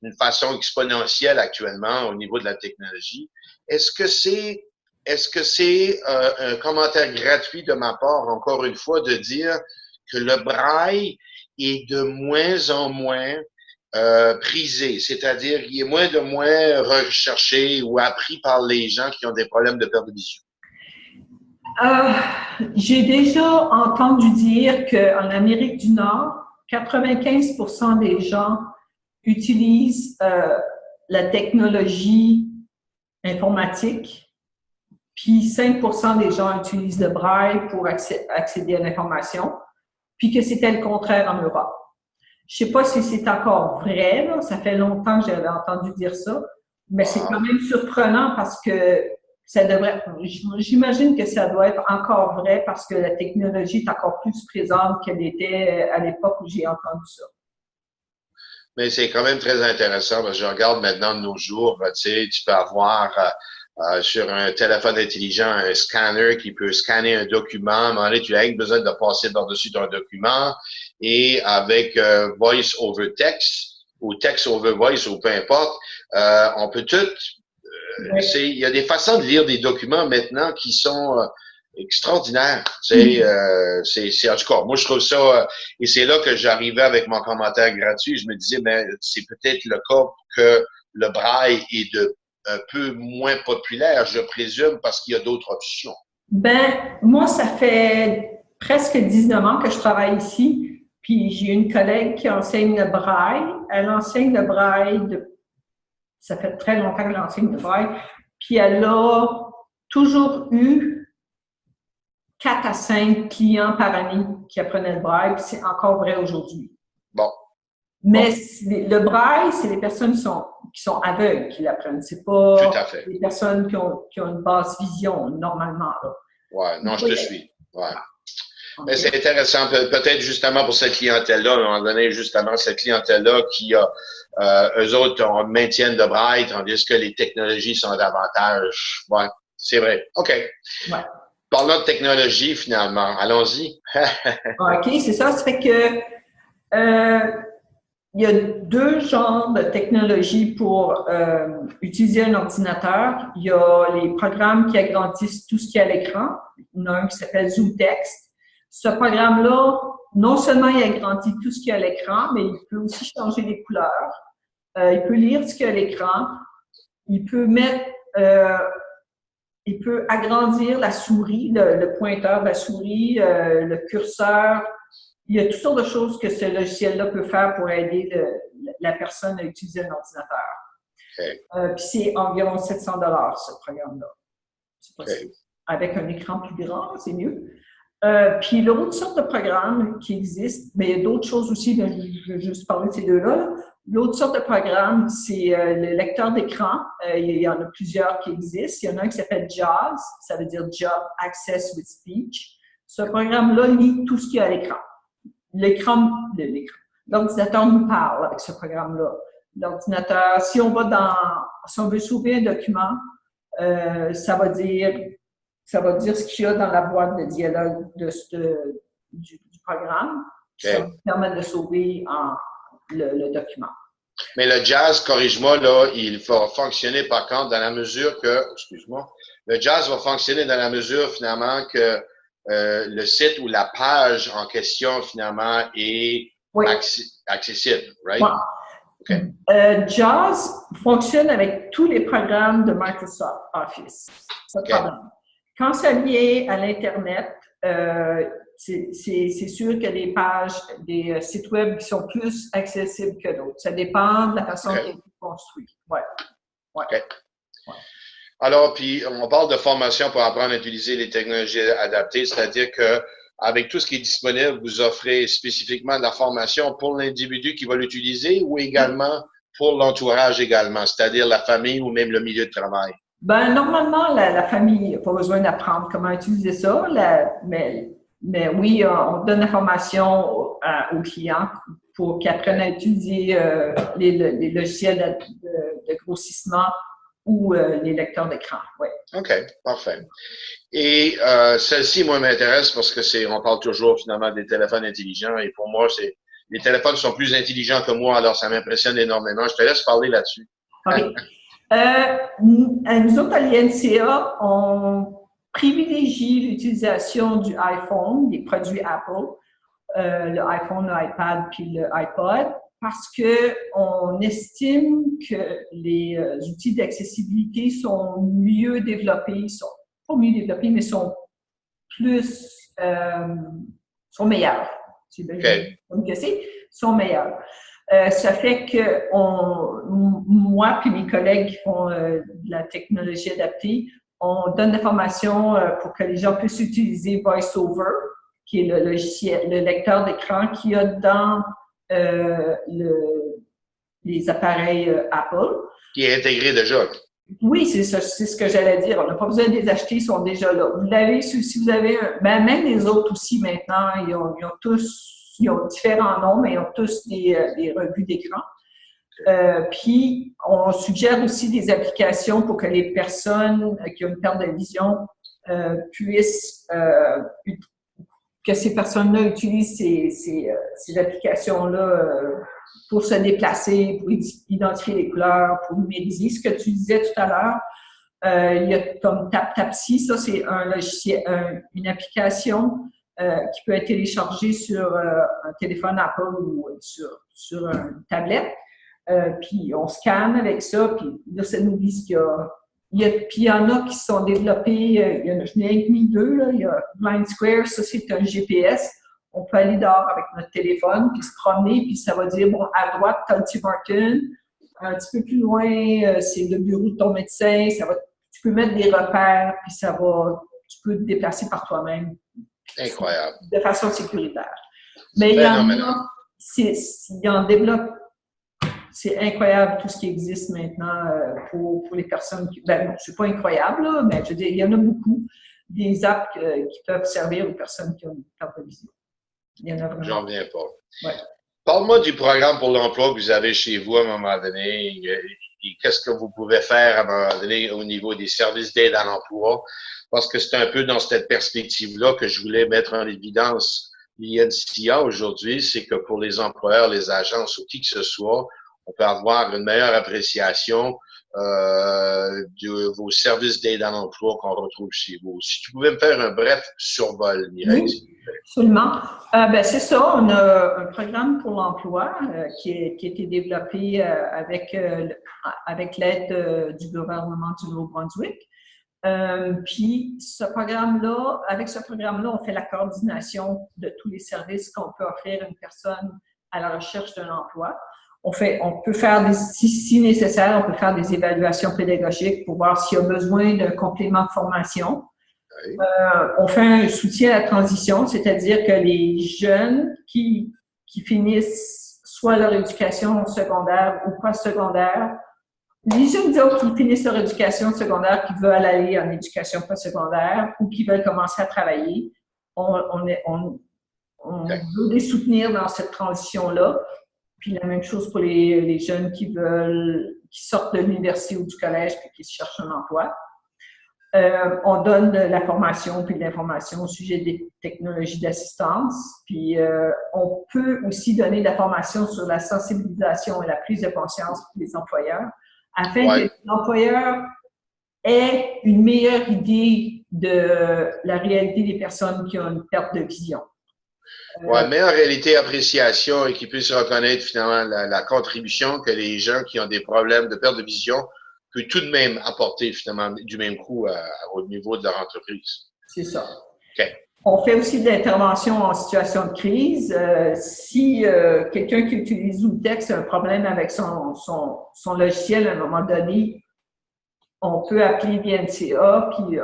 d'une façon exponentielle actuellement au niveau de la technologie. Est-ce que c'est un commentaire gratuit de ma part, encore une fois, de dire que le braille est de moins en moins prisé, c'est-à-dire qu'il est moins recherché ou appris par les gens qui ont des problèmes de perte de vision? J'ai déjà entendu dire qu'en Amérique du Nord, 95% des gens utilisent la technologie informatique, puis 5% des gens utilisent le braille pour accéder à l'information, puis que c'était le contraire en Europe. Je ne sais pas si c'est encore vrai, là, ça fait longtemps que j'avais entendu dire ça, mais c'est quand même surprenant parce que ça devrait, j'imagine que ça doit être encore vrai parce que la technologie est encore plus présente qu'elle était à l'époque où j'ai entendu ça. Mais c'est quand même très intéressant parce que je regarde maintenant de nos jours, tu sais, tu peux avoir sur un téléphone intelligent un scanner qui peut scanner un document. À un moment donné, tu n'as rien besoin de passer par-dessus ton document et avec voice over text ou text over voice ou peu importe, on peut tout. Il y a des façons de lire des documents maintenant qui sont extraordinaire. C'est en tout cas, moi je trouve ça, et c'est là que j'arrivais avec mon commentaire gratuit. Je me disais, mais c'est peut-être le cas que le braille est un peu moins populaire, je présume, parce qu'il y a d'autres options. Ben, moi, ça fait presque 19 ans que je travaille ici, puis j'ai une collègue qui enseigne le braille. Elle enseigne le braille ça fait très longtemps qu'elle enseigne le braille. puis elle a toujours eu 4 à 5 clients par année qui apprenaient le braille, puis c'est encore vrai aujourd'hui. Bon. Mais le braille, c'est les personnes qui sont aveugles qui l'apprennent. C'est pas les personnes qui ont une basse vision, normalement. Oui, non, je te suis. Ouais. Mais c'est intéressant, peut-être justement pour cette clientèle-là, à un moment donné, justement, cette clientèle-là qui a, eux autres, on maintiennent de braille, tandis que les technologies sont davantage. Ouais, c'est vrai. OK. Ouais. Parlons de technologie, finalement. Allons-y. OK, c'est ça. Ça fait que il y a 2 genres de technologies pour utiliser un ordinateur. Il y a les programmes qui agrandissent tout ce qui est à l'écran. Il y en a un qui s'appelle ZoomText. Ce programme-là, non seulement il agrandit tout ce qui est à l'écran, mais il peut aussi changer les couleurs. Il peut lire ce qu'il y a à l'écran. Il peut mettre, il peut agrandir la souris, le pointeur de la souris, le curseur. Il y a toutes sortes de choses que ce logiciel-là peut faire pour aider la personne à utiliser un ordinateur. Okay. Puis c'est environ 700 $ ce programme-là. C'est possible. Avec un écran plus grand, c'est mieux. Puis l'autre sorte de programme qui existe, mais il y a d'autres choses aussi, mais je vais juste parler de ces 2-là. L'autre sorte de programme, c'est le lecteur d'écran. Il y en a plusieurs qui existent. Il y en a un qui s'appelle JAWS, ça veut dire Job Access with Speech. Ce programme-là lit tout ce qu'il y a à l'écran. L'ordinateur nous parle avec ce programme-là. L'ordinateur, si on veut sauver un document, ça va dire ce qu'il y a dans la boîte de dialogue du programme, qui va nous permettre de sauver le document. Mais le JAWS, corrige-moi, là, il va fonctionner par contre dans la mesure que, le JAWS va fonctionner dans la mesure finalement que le site ou la page en question finalement est accessible, right? Ouais. Okay. JAWS fonctionne avec tous les programmes de Microsoft Office. Quand ça vient à l'Internet, c'est sûr qu'il y a des pages, des sites web qui sont plus accessibles que d'autres. Ça dépend de la façon dont ils sont construits. Ouais. Okay. Ouais. Alors, puis, on parle de formation pour apprendre à utiliser les technologies adaptées, c'est-à-dire que avec tout ce qui est disponible, vous offrez spécifiquement de la formation pour l'individu qui va l'utiliser ou également pour l'entourage également, c'est-à-dire la famille ou même le milieu de travail? Ben normalement, la famille n'a pas besoin d'apprendre comment utiliser ça, mais oui, on donne la formation aux clients pour qu'ils apprennent à utiliser les logiciels de grossissement ou les lecteurs d'écran. Ouais. OK, parfait. Et celle-ci, moi, m'intéresse parce que on parle toujours finalement des téléphones intelligents et pour moi, les téléphones sont plus intelligents que moi, alors ça m'impressionne énormément. Je te laisse parler là-dessus. OK. Nous autres, à l'INCA, on privilégie l'utilisation du iPhone, des produits Apple, le iPhone, l'iPad puis le iPod, parce qu'on estime que les outils d'accessibilité sont mieux développés, pas mieux développés, mais sont meilleurs. Sont meilleurs. Ça fait que moi et mes collègues qui font de la technologie adaptée, on donne des formations pour que les gens puissent utiliser VoiceOver, qui est le logiciel, le lecteur d'écran qu'il y a dans les appareils Apple. Qui est intégré déjà. Oui, c'est ce que j'allais dire. On n'a pas besoin de les acheter, ils sont déjà là. Vous l'avez, si vous avez même les autres aussi maintenant, ils ont différents noms, mais ils ont tous des revues d'écran. Puis, on suggère aussi des applications pour que les personnes qui ont une perte de vision puissent, que ces personnes-là utilisent ces applications-là pour se déplacer, pour identifier les couleurs, pour numériser. Ce que tu disais tout à l'heure, il y a comme TapTapSee, ça c'est un logiciel, une application qui peut être téléchargée sur un téléphone Apple ou sur une tablette. Puis on scanne avec ça, puis là, ça nous dit qu'il y a puis il y en a qui sont développés, je n'ai mis 2, là, il y a Blind Square, ça c'est un GPS. On peut aller dehors avec notre téléphone, puis se promener, puis ça va dire, bon, à droite, tu as le Tim Hortons, un petit peu plus loin, c'est le bureau de ton médecin, tu peux mettre des repères, puis tu peux te déplacer par toi-même. Incroyable. De façon sécuritaire. Mais il y en développe. C'est incroyable tout ce qui existe maintenant pour les personnes qui. Ben, non, c'est pas incroyable, là, mais je veux dire, il y en a beaucoup des apps qui peuvent servir aux personnes qui ont une perte de vision. Il y en a vraiment. J'en reviens pas. Ouais. Parle-moi du programme pour l'emploi que vous avez chez vous à un moment donné. Et qu'est-ce que vous pouvez faire à un moment donné au niveau des services d'aide à l'emploi? Parce que c'est un peu dans cette perspective-là que je voulais mettre en évidence l'INCIA aujourd'hui, c'est que pour les employeurs, les agences ou qui que ce soit, on peut avoir une meilleure appréciation de vos services d'aide à l'emploi qu'on retrouve chez vous. Si tu pouvais me faire un bref survol, Mireille, Oui, s'il vous plaît. absolument. C'est ça, on a un programme pour l'emploi qui a été développé avec l'aide du gouvernement du Nouveau-Brunswick. Puis avec ce programme-là, on fait la coordination de tous les services qu'on peut offrir à une personne à la recherche d'un emploi. On peut faire si nécessaire, on peut faire des évaluations pédagogiques pour voir s'il y a besoin d'un complément de formation. Oui. On fait un soutien à la transition, c'est-à-dire que les jeunes qui finissent soit leur éducation secondaire ou postsecondaire, les jeunes qui finissent leur éducation secondaire, qui veulent aller en éducation postsecondaire ou qui veulent commencer à travailler, on veut les soutenir dans cette transition-là. Puis la même chose pour les jeunes qui sortent de l'université ou du collège et qui cherchent un emploi. On donne de la formation puis de l'information au sujet des technologies d'assistance. Puis on peut aussi donner de la formation sur la sensibilisation et la prise de conscience pour les employeurs, afin que l'employeur ait une meilleure idée de la réalité des personnes qui ont une perte de vision. Oui, meilleure réalité, appréciation et qu'ils puissent reconnaître finalement la contribution que les gens qui ont des problèmes de perte de vision peuvent tout de même apporter finalement du même coup au niveau de leur entreprise. C'est ça. OK. On fait aussi de l'intervention en situation de crise. Si quelqu'un qui utilise Zoomtext a un problème avec son logiciel à un moment donné, on peut appeler l'INCA, puis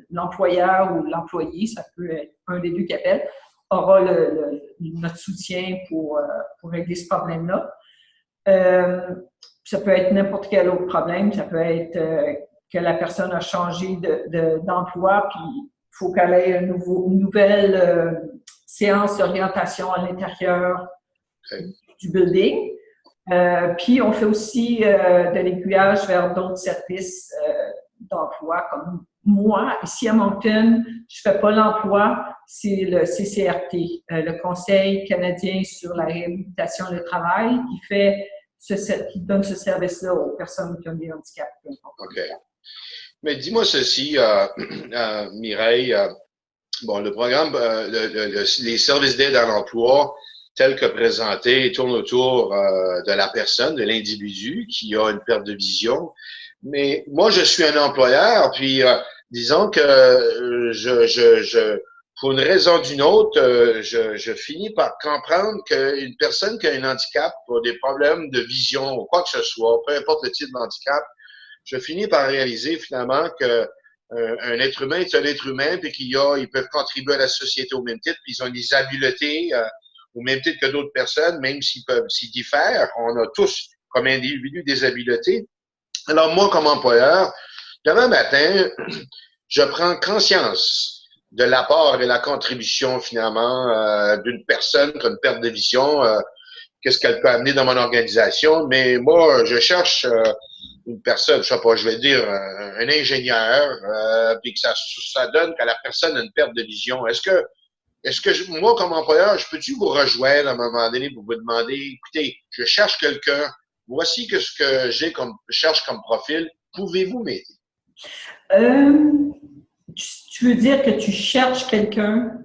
l'employeur ou l'employé, ça peut être un des deux qui appelle, aura notre soutien pour régler ce problème-là. Ça peut être n'importe quel autre problème. Ça peut être que la personne a changé d'emploi, puis il faut qu'elle ait une nouvelle séance d'orientation à l'intérieur du building. Puis, on fait aussi de l'aiguillage vers d'autres services d'emploi, comme moi, ici à Moncton, je ne fais pas l'emploi, c'est le CCRT, le Conseil canadien sur la réhabilitation et le travail, qui donne ce service-là aux personnes qui ont des handicaps. OK. Mais dis-moi ceci, Mireille, le programme, les services d'aide à l'emploi, tels que présentés, tournent autour de la personne, de l'individu qui a une perte de vision. Mais moi, je suis un employeur, puis disons que pour une raison ou d'une autre, je finis par comprendre qu'une personne qui a un handicap pour des problèmes de vision ou quoi que ce soit, peu importe le type d'handicap, je finis par réaliser finalement que un être humain est un être humain, puis ils peuvent contribuer à la société au même titre, puis ils ont des habiletés au même titre que d'autres personnes, même s'ils diffèrent. On a tous, comme individus, des habiletés. Alors, moi, comme employeur, demain matin, je prends conscience de l'apport et la contribution, finalement, d'une personne qui a une perte de vision, qu'est-ce qu'elle peut amener dans mon organisation. Mais moi, je cherche une personne, je sais pas, je vais dire un ingénieur, puis que ça donne que la personne a une perte de vision. Est-ce que moi, comme employeur, peux-tu vous rejoindre à un moment donné pour vous demander, écoutez, je cherche quelqu'un, voici ce que je cherche comme profil, pouvez-vous m'aider? Tu veux dire que tu cherches quelqu'un,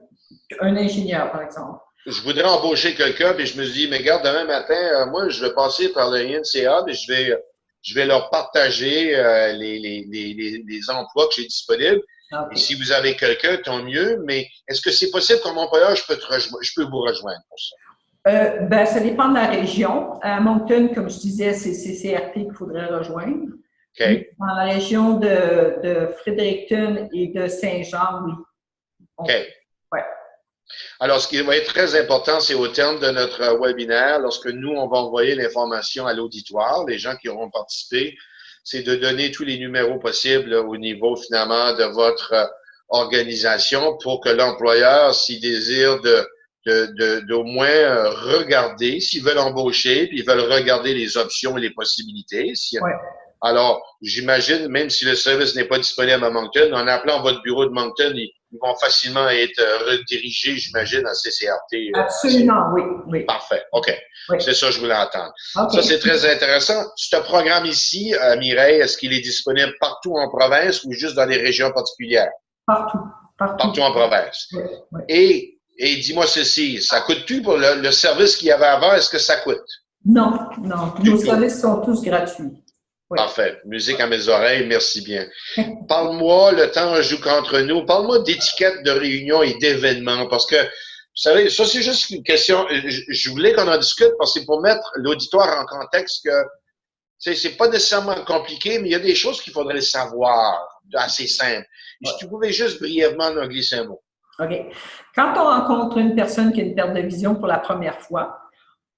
un ingénieur, par exemple? Je voudrais embaucher quelqu'un, puis je me dis, mais regarde, demain matin, moi, je vais passer par le INCA, mais je vais leur partager les emplois que j'ai disponibles. Okay. Et si vous avez quelqu'un, tant mieux, mais est-ce que c'est possible comme employeur, je peux vous rejoindre pour ça? Ça dépend de la région. À Moncton, comme je disais, c'est CCRT qu'il faudrait rejoindre. OK. Dans la région de Fredericton et de Saint-Jean, oui. OK. Ouais. Alors, ce qui va être très important, c'est au terme de notre webinaire, lorsque nous, on va envoyer l'information à l'auditoire, les gens qui auront participé, c'est de donner tous les numéros possibles au niveau, finalement, de votre organisation pour que l'employeur, s'il désire d'au moins regarder, s'ils veulent embaucher, puis ils veulent regarder les options et les possibilités. Ouais. Alors, j'imagine, même si le service n'est pas disponible à Moncton, en appelant votre bureau de Moncton, ils vont facilement être redirigés, j'imagine, à CCRT. Absolument, oui, oui. Parfait. OK. Oui. C'est ça que je voulais entendre. Okay. Ça, c'est très intéressant. Ce programme ici, Mireille, est-ce qu'il est disponible partout en province ou juste dans des régions particulières? Partout. Partout en province. Oui, oui. Et dis-moi ceci, ça coûte-tu pour le service qu'il y avait avant? Est-ce que ça coûte? Non, non. Nos services sont tous gratuits. Oui. Parfait. Musique à mes oreilles, merci bien. Parle-moi, le temps joue contre nous, parle-moi d'étiquettes de réunions et d'événements, parce que, vous savez, ça c'est juste une question, je voulais qu'on en discute, parce que c'est pour mettre l'auditoire en contexte que, c'est pas nécessairement compliqué, mais il y a des choses qu'il faudrait savoir, assez simples. Et si tu pouvais juste brièvement en glisser un mot. OK. Quand on rencontre une personne qui a une perte de vision pour la première fois,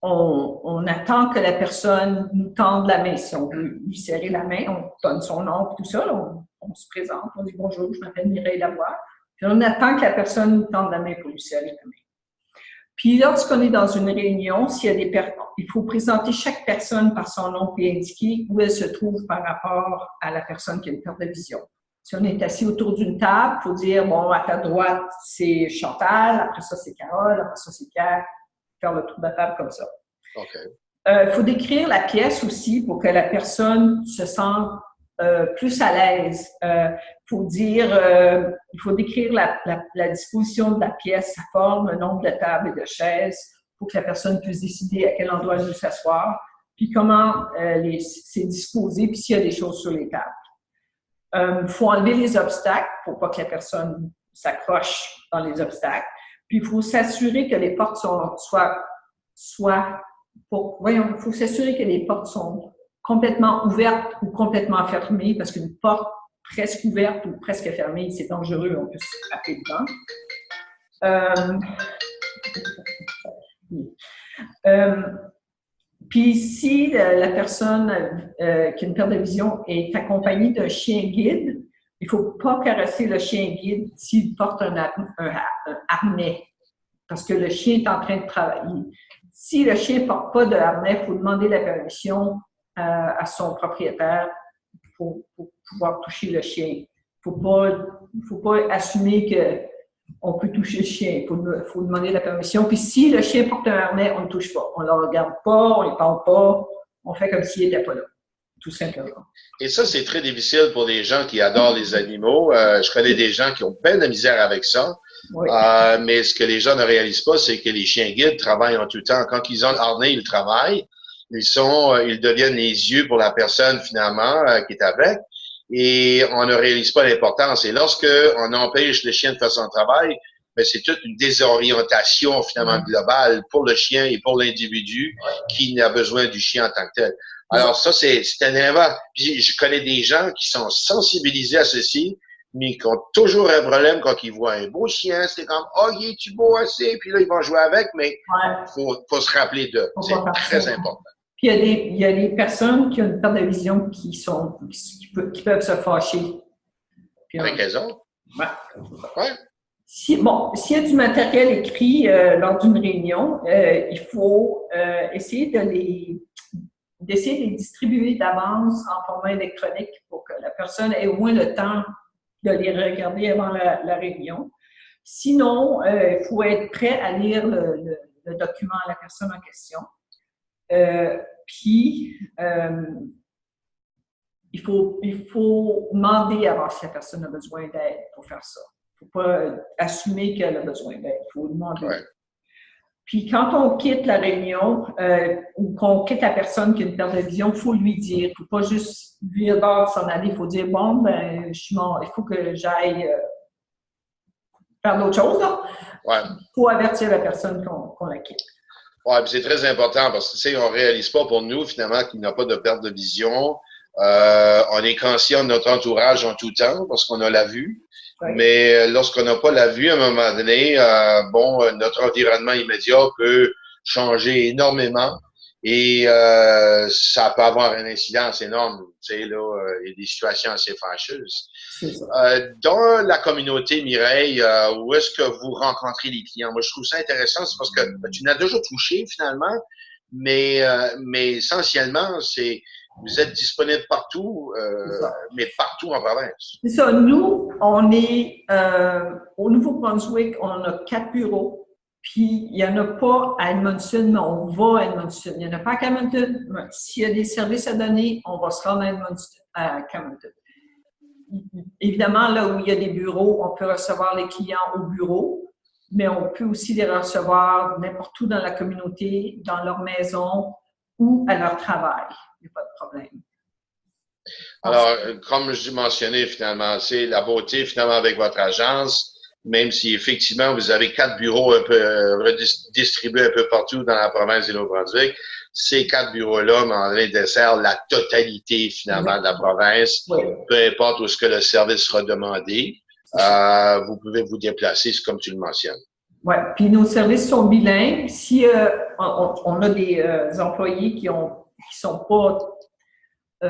on attend que la personne nous tende la main. Si on veut lui serrer la main, on donne son nom, tout ça, on se présente, on dit bonjour, je m'appelle Mireille Lavoie. Puis on attend que la personne nous tende la main pour lui serrer la main. Puis lorsqu'on est dans une réunion, s'il y a des personnes, il faut présenter chaque personne par son nom puis indiquer où elle se trouve par rapport à la personne qui a une perte de vision. Si on est assis autour d'une table, il faut dire, bon, à ta droite, c'est Chantal, après ça, c'est Carole, après ça, c'est Pierre. Faire le tour de la table comme ça. OK. Faut décrire la pièce aussi pour que la personne se sente plus à l'aise. Il faut décrire la disposition de la pièce, sa forme, le nombre de tables et de chaises pour que la personne puisse décider à quel endroit elle veut s'asseoir, puis comment c'est disposé, puis s'il y a des choses sur les tables. Faut enlever les obstacles pour pas que la personne s'accroche dans les obstacles. Puis, il faut s'assurer que les portes faut s'assurer que les portes sont complètement ouvertes ou complètement fermées, parce qu'une porte presque ouverte ou presque fermée, c'est dangereux, on peut se frapper dedans. Puis, si la personne qui a une perte de vision est accompagnée d'un chien guide, il ne faut pas caresser le chien guide s'il porte un harnais, parce que le chien est en train de travailler. Si le chien ne porte pas de harnais, il faut demander la permission à son propriétaire pour pouvoir toucher le chien. Il ne faut pas assumer qu'on peut toucher le chien. Il faut demander la permission. Puis si le chien porte un harnais, on ne le touche pas. On ne le regarde pas, on ne le parle pas, on fait comme s'il n'était pas là. Tout simplement. Et ça, c'est très difficile pour les gens qui adorent les animaux. Je connais des gens qui ont peine de misère avec ça. Oui. Mais ce que les gens ne réalisent pas, c'est que les chiens guides travaillent en tout temps. Quand ils ont le harnais, ils travaillent. Ils deviennent les yeux pour la personne, finalement, qui est avec. Et on ne réalise pas l'importance. Et lorsque on empêche le chien de faire son travail, ben, c'est toute une désorientation, finalement, globale pour le chien et pour l'individu qui n'a besoin du chien en tant que tel. Alors, ça, c'est énervant. Puis, je connais des gens qui sont sensibilisés à ceci, mais qui ont toujours un problème quand ils voient un beau chien. C'est comme, oh, il est-tu beau assez? Puis là, ils vont jouer avec, mais faut se rappeler d'eux. C'est très important. Puis, il y a des personnes qui ont une perte de vision qui peuvent se fâcher. Puis, avec raison. Ouais. S'il y a du matériel écrit lors d'une réunion, il faut essayer de les distribuer d'avance en format électronique pour que la personne ait au moins le temps de les regarder avant la réunion. Sinon, il faut être prêt à lire le document à la personne en question. Il faut demander avant si la personne a besoin d'aide pour faire ça. Il ne faut pas assumer qu'elle a besoin d'aide. Il faut demander. Ouais. Puis quand on quitte la réunion ou qu'on quitte la personne qui a une perte de vision, il faut lui dire. Il ne faut pas juste lui d'abord s'en aller. Il faut dire, bon, ben, je suis mort. Il faut que j'aille faire d'autres choses. Il faut avertir la personne qu'on la quitte. Oui, c'est très important parce que, tu sais, on ne réalise pas pour nous, finalement, qu'il n'y a pas de perte de vision. On est conscient de notre entourage en tout temps parce qu'on a la vue. Oui. Mais lorsqu'on n'a pas la vue, à un moment donné, notre environnement immédiat peut changer énormément et ça peut avoir une incidence énorme. Tu sais, là, il y a des situations assez fâcheuses. C'est ça. Dans la communauté, Mireille, où est-ce que vous rencontrez les clients? Moi, je trouve ça intéressant, c'est parce que tu n'as déjà touché finalement, mais essentiellement, vous êtes disponible partout, mais partout en province. C'est ça. Nous, on est au Nouveau-Brunswick, on a 4 bureaux. Puis, il n'y en a pas à Edmonton, mais on va à Edmonton. Il n'y en a pas à Campbellton. S'il y a des services à donner, on va se rendre à Campbellton. Évidemment, là où il y a des bureaux, on peut recevoir les clients au bureau, mais on peut aussi les recevoir n'importe où dans la communauté, dans leur maison ou à leur travail. Il n'y a pas de problème. Alors, comme je mentionnais finalement, c'est la beauté finalement avec votre agence, même si effectivement vous avez 4 bureaux un peu redistribués un peu partout dans la province du Nouveau-Brunswick, ces 4 bureaux-là, m'en desservent la totalité finalement de la province, peu importe où ce que le service sera demandé. Vous pouvez vous déplacer, comme tu le mentionnes. Oui, puis nos services sont bilingues. Si on a des employés qui sont pas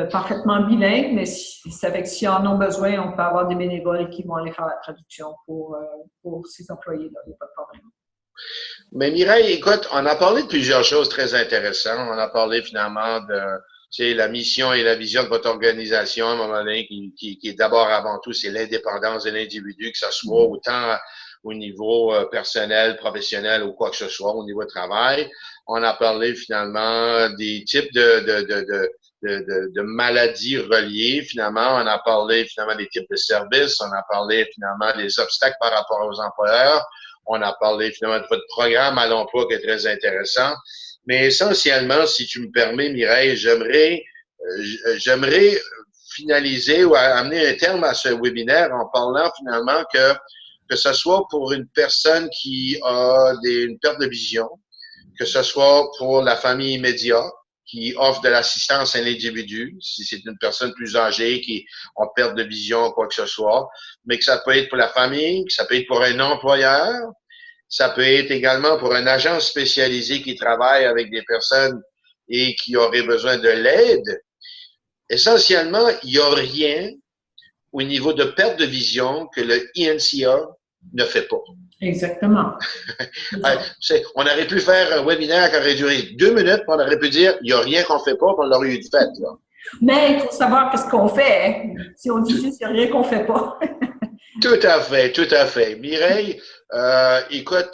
parfaitement bilingues, mais c'est avec s'ils en ont besoin, on peut avoir des bénévoles qui vont aller faire la traduction pour ces employés-là. Il n'y a pas de problème. Mais Mireille, écoute, on a parlé de plusieurs choses très intéressantes. On a parlé finalement de la mission et la vision de votre organisation, à un moment donné, qui est d'abord avant tout, c'est l'indépendance de l'individu, que ce soit autant au niveau personnel, professionnel ou quoi que ce soit, au niveau travail. On a parlé finalement des types de maladies reliées. Finalement, on a parlé finalement des types de services. On a parlé finalement des obstacles par rapport aux employeurs. On a parlé finalement de votre programme à l'emploi qui est très intéressant. Mais essentiellement, si tu me permets, Mireille, j'aimerais finaliser ou amener un terme à ce webinaire en parlant finalement que ce soit pour une personne qui a une perte de vision, que ce soit pour la famille immédiate qui offre de l'assistance à l'individu, si c'est une personne plus âgée qui a perte de vision, quoi que ce soit, mais que ça peut être pour la famille, que ça peut être pour un employeur, ça peut être également pour un agent spécialisé qui travaille avec des personnes et qui aurait besoin de l'aide. Essentiellement, il n'y a rien au niveau de perte de vision que le INCA ne fait pas. Exactement. On aurait pu faire un webinaire qui aurait duré 2 minutes, puis on aurait pu dire il n'y a rien qu'on ne fait pas, puis on l'aurait eu de fait. Là. Mais il faut savoir ce qu'on fait. Si on dit juste il n'y a rien qu'on ne fait pas. Tout à fait, tout à fait. Mireille, écoute,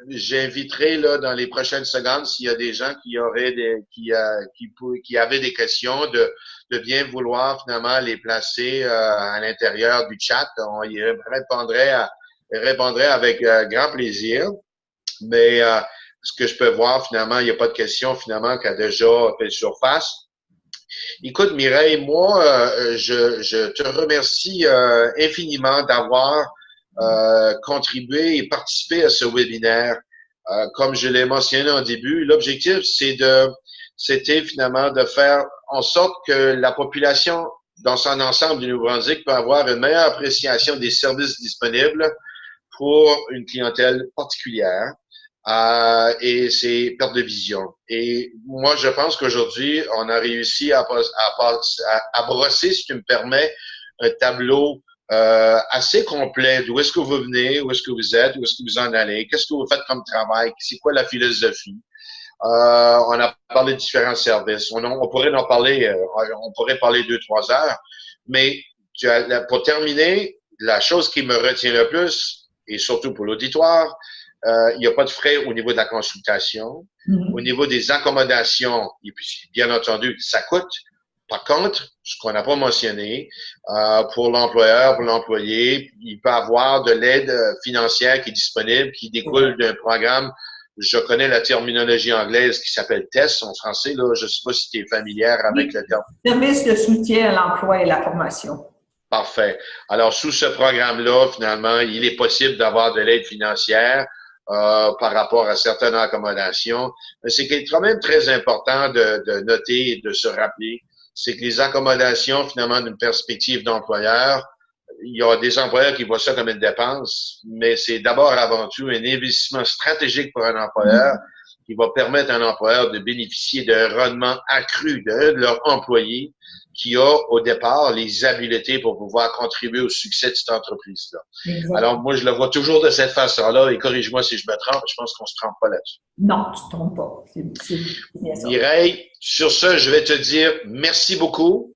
j'inviterai là dans les prochaines secondes s'il y a des gens qui auraient qui avaient des questions de bien vouloir finalement les placer à l'intérieur du chat. On y répondrait avec grand plaisir. Mais ce que je peux voir finalement, il n'y a pas de question finalement qui a déjà fait surface. Écoute, Mireille, moi, je te remercie infiniment d'avoir contribué et participé à ce webinaire. Comme je l'ai mentionné en début, l'objectif, c'était finalement de faire en sorte que la population dans son ensemble du Nouveau-Brunswick peut avoir une meilleure appréciation des services disponibles pour une clientèle particulière. Et c'est perte de vision. Et moi, je pense qu'aujourd'hui, on a réussi à brosser, si tu me permets, un tableau assez complet d'où est-ce que vous venez, où est-ce que vous êtes, où est-ce que vous en allez, qu'est-ce que vous faites comme travail, c'est quoi la philosophie. On a parlé de différents services. On pourrait en parler, on pourrait parler 2-3 heures, mais pour terminer, la chose qui me retient le plus, et surtout pour l'auditoire, il n'y a pas de frais au niveau de la consultation. Au niveau des accommodations, et puis bien entendu, ça coûte. Par contre, ce qu'on n'a pas mentionné, pour l'employeur, pour l'employé, il peut avoir de l'aide financière qui est disponible, qui découle d'un programme. Je connais la terminologie anglaise qui s'appelle TESS en français. Là, je ne sais pas si tu es familière avec le terme. Service de soutien à l'emploi et la formation. Parfait. Alors, sous ce programme-là, finalement, il est possible d'avoir de l'aide financière par rapport à certaines accommodations. Mais c'est quand même très important de noter et de se rappeler, c'est que les accommodations, finalement, d'une perspective d'employeur, il y a des employeurs qui voient ça comme une dépense, mais c'est d'abord avant tout un investissement stratégique pour un employeur qui va permettre à un employeur de bénéficier d'un rendement accru de leur employé qui a au départ les habiletés pour pouvoir contribuer au succès de cette entreprise-là. Alors moi, je le vois toujours de cette façon-là et corrige-moi si je me trompe, je pense qu'on se trompe pas là-dessus. Non, tu te trompes pas. C'est bien ça. Mireille, sur ce, je vais te dire merci beaucoup.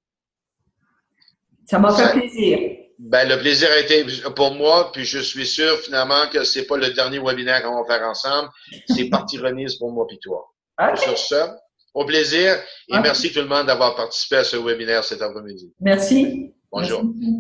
Ça m'a fait plaisir. Ben, le plaisir a été pour moi, puis je suis sûr finalement que c'est pas le dernier webinaire qu'on va faire ensemble. C'est partie remise pour moi puis toi. Okay. Sur ce, au plaisir et merci tout le monde d'avoir participé à ce webinaire cet après-midi. Merci. Bonjour. Merci.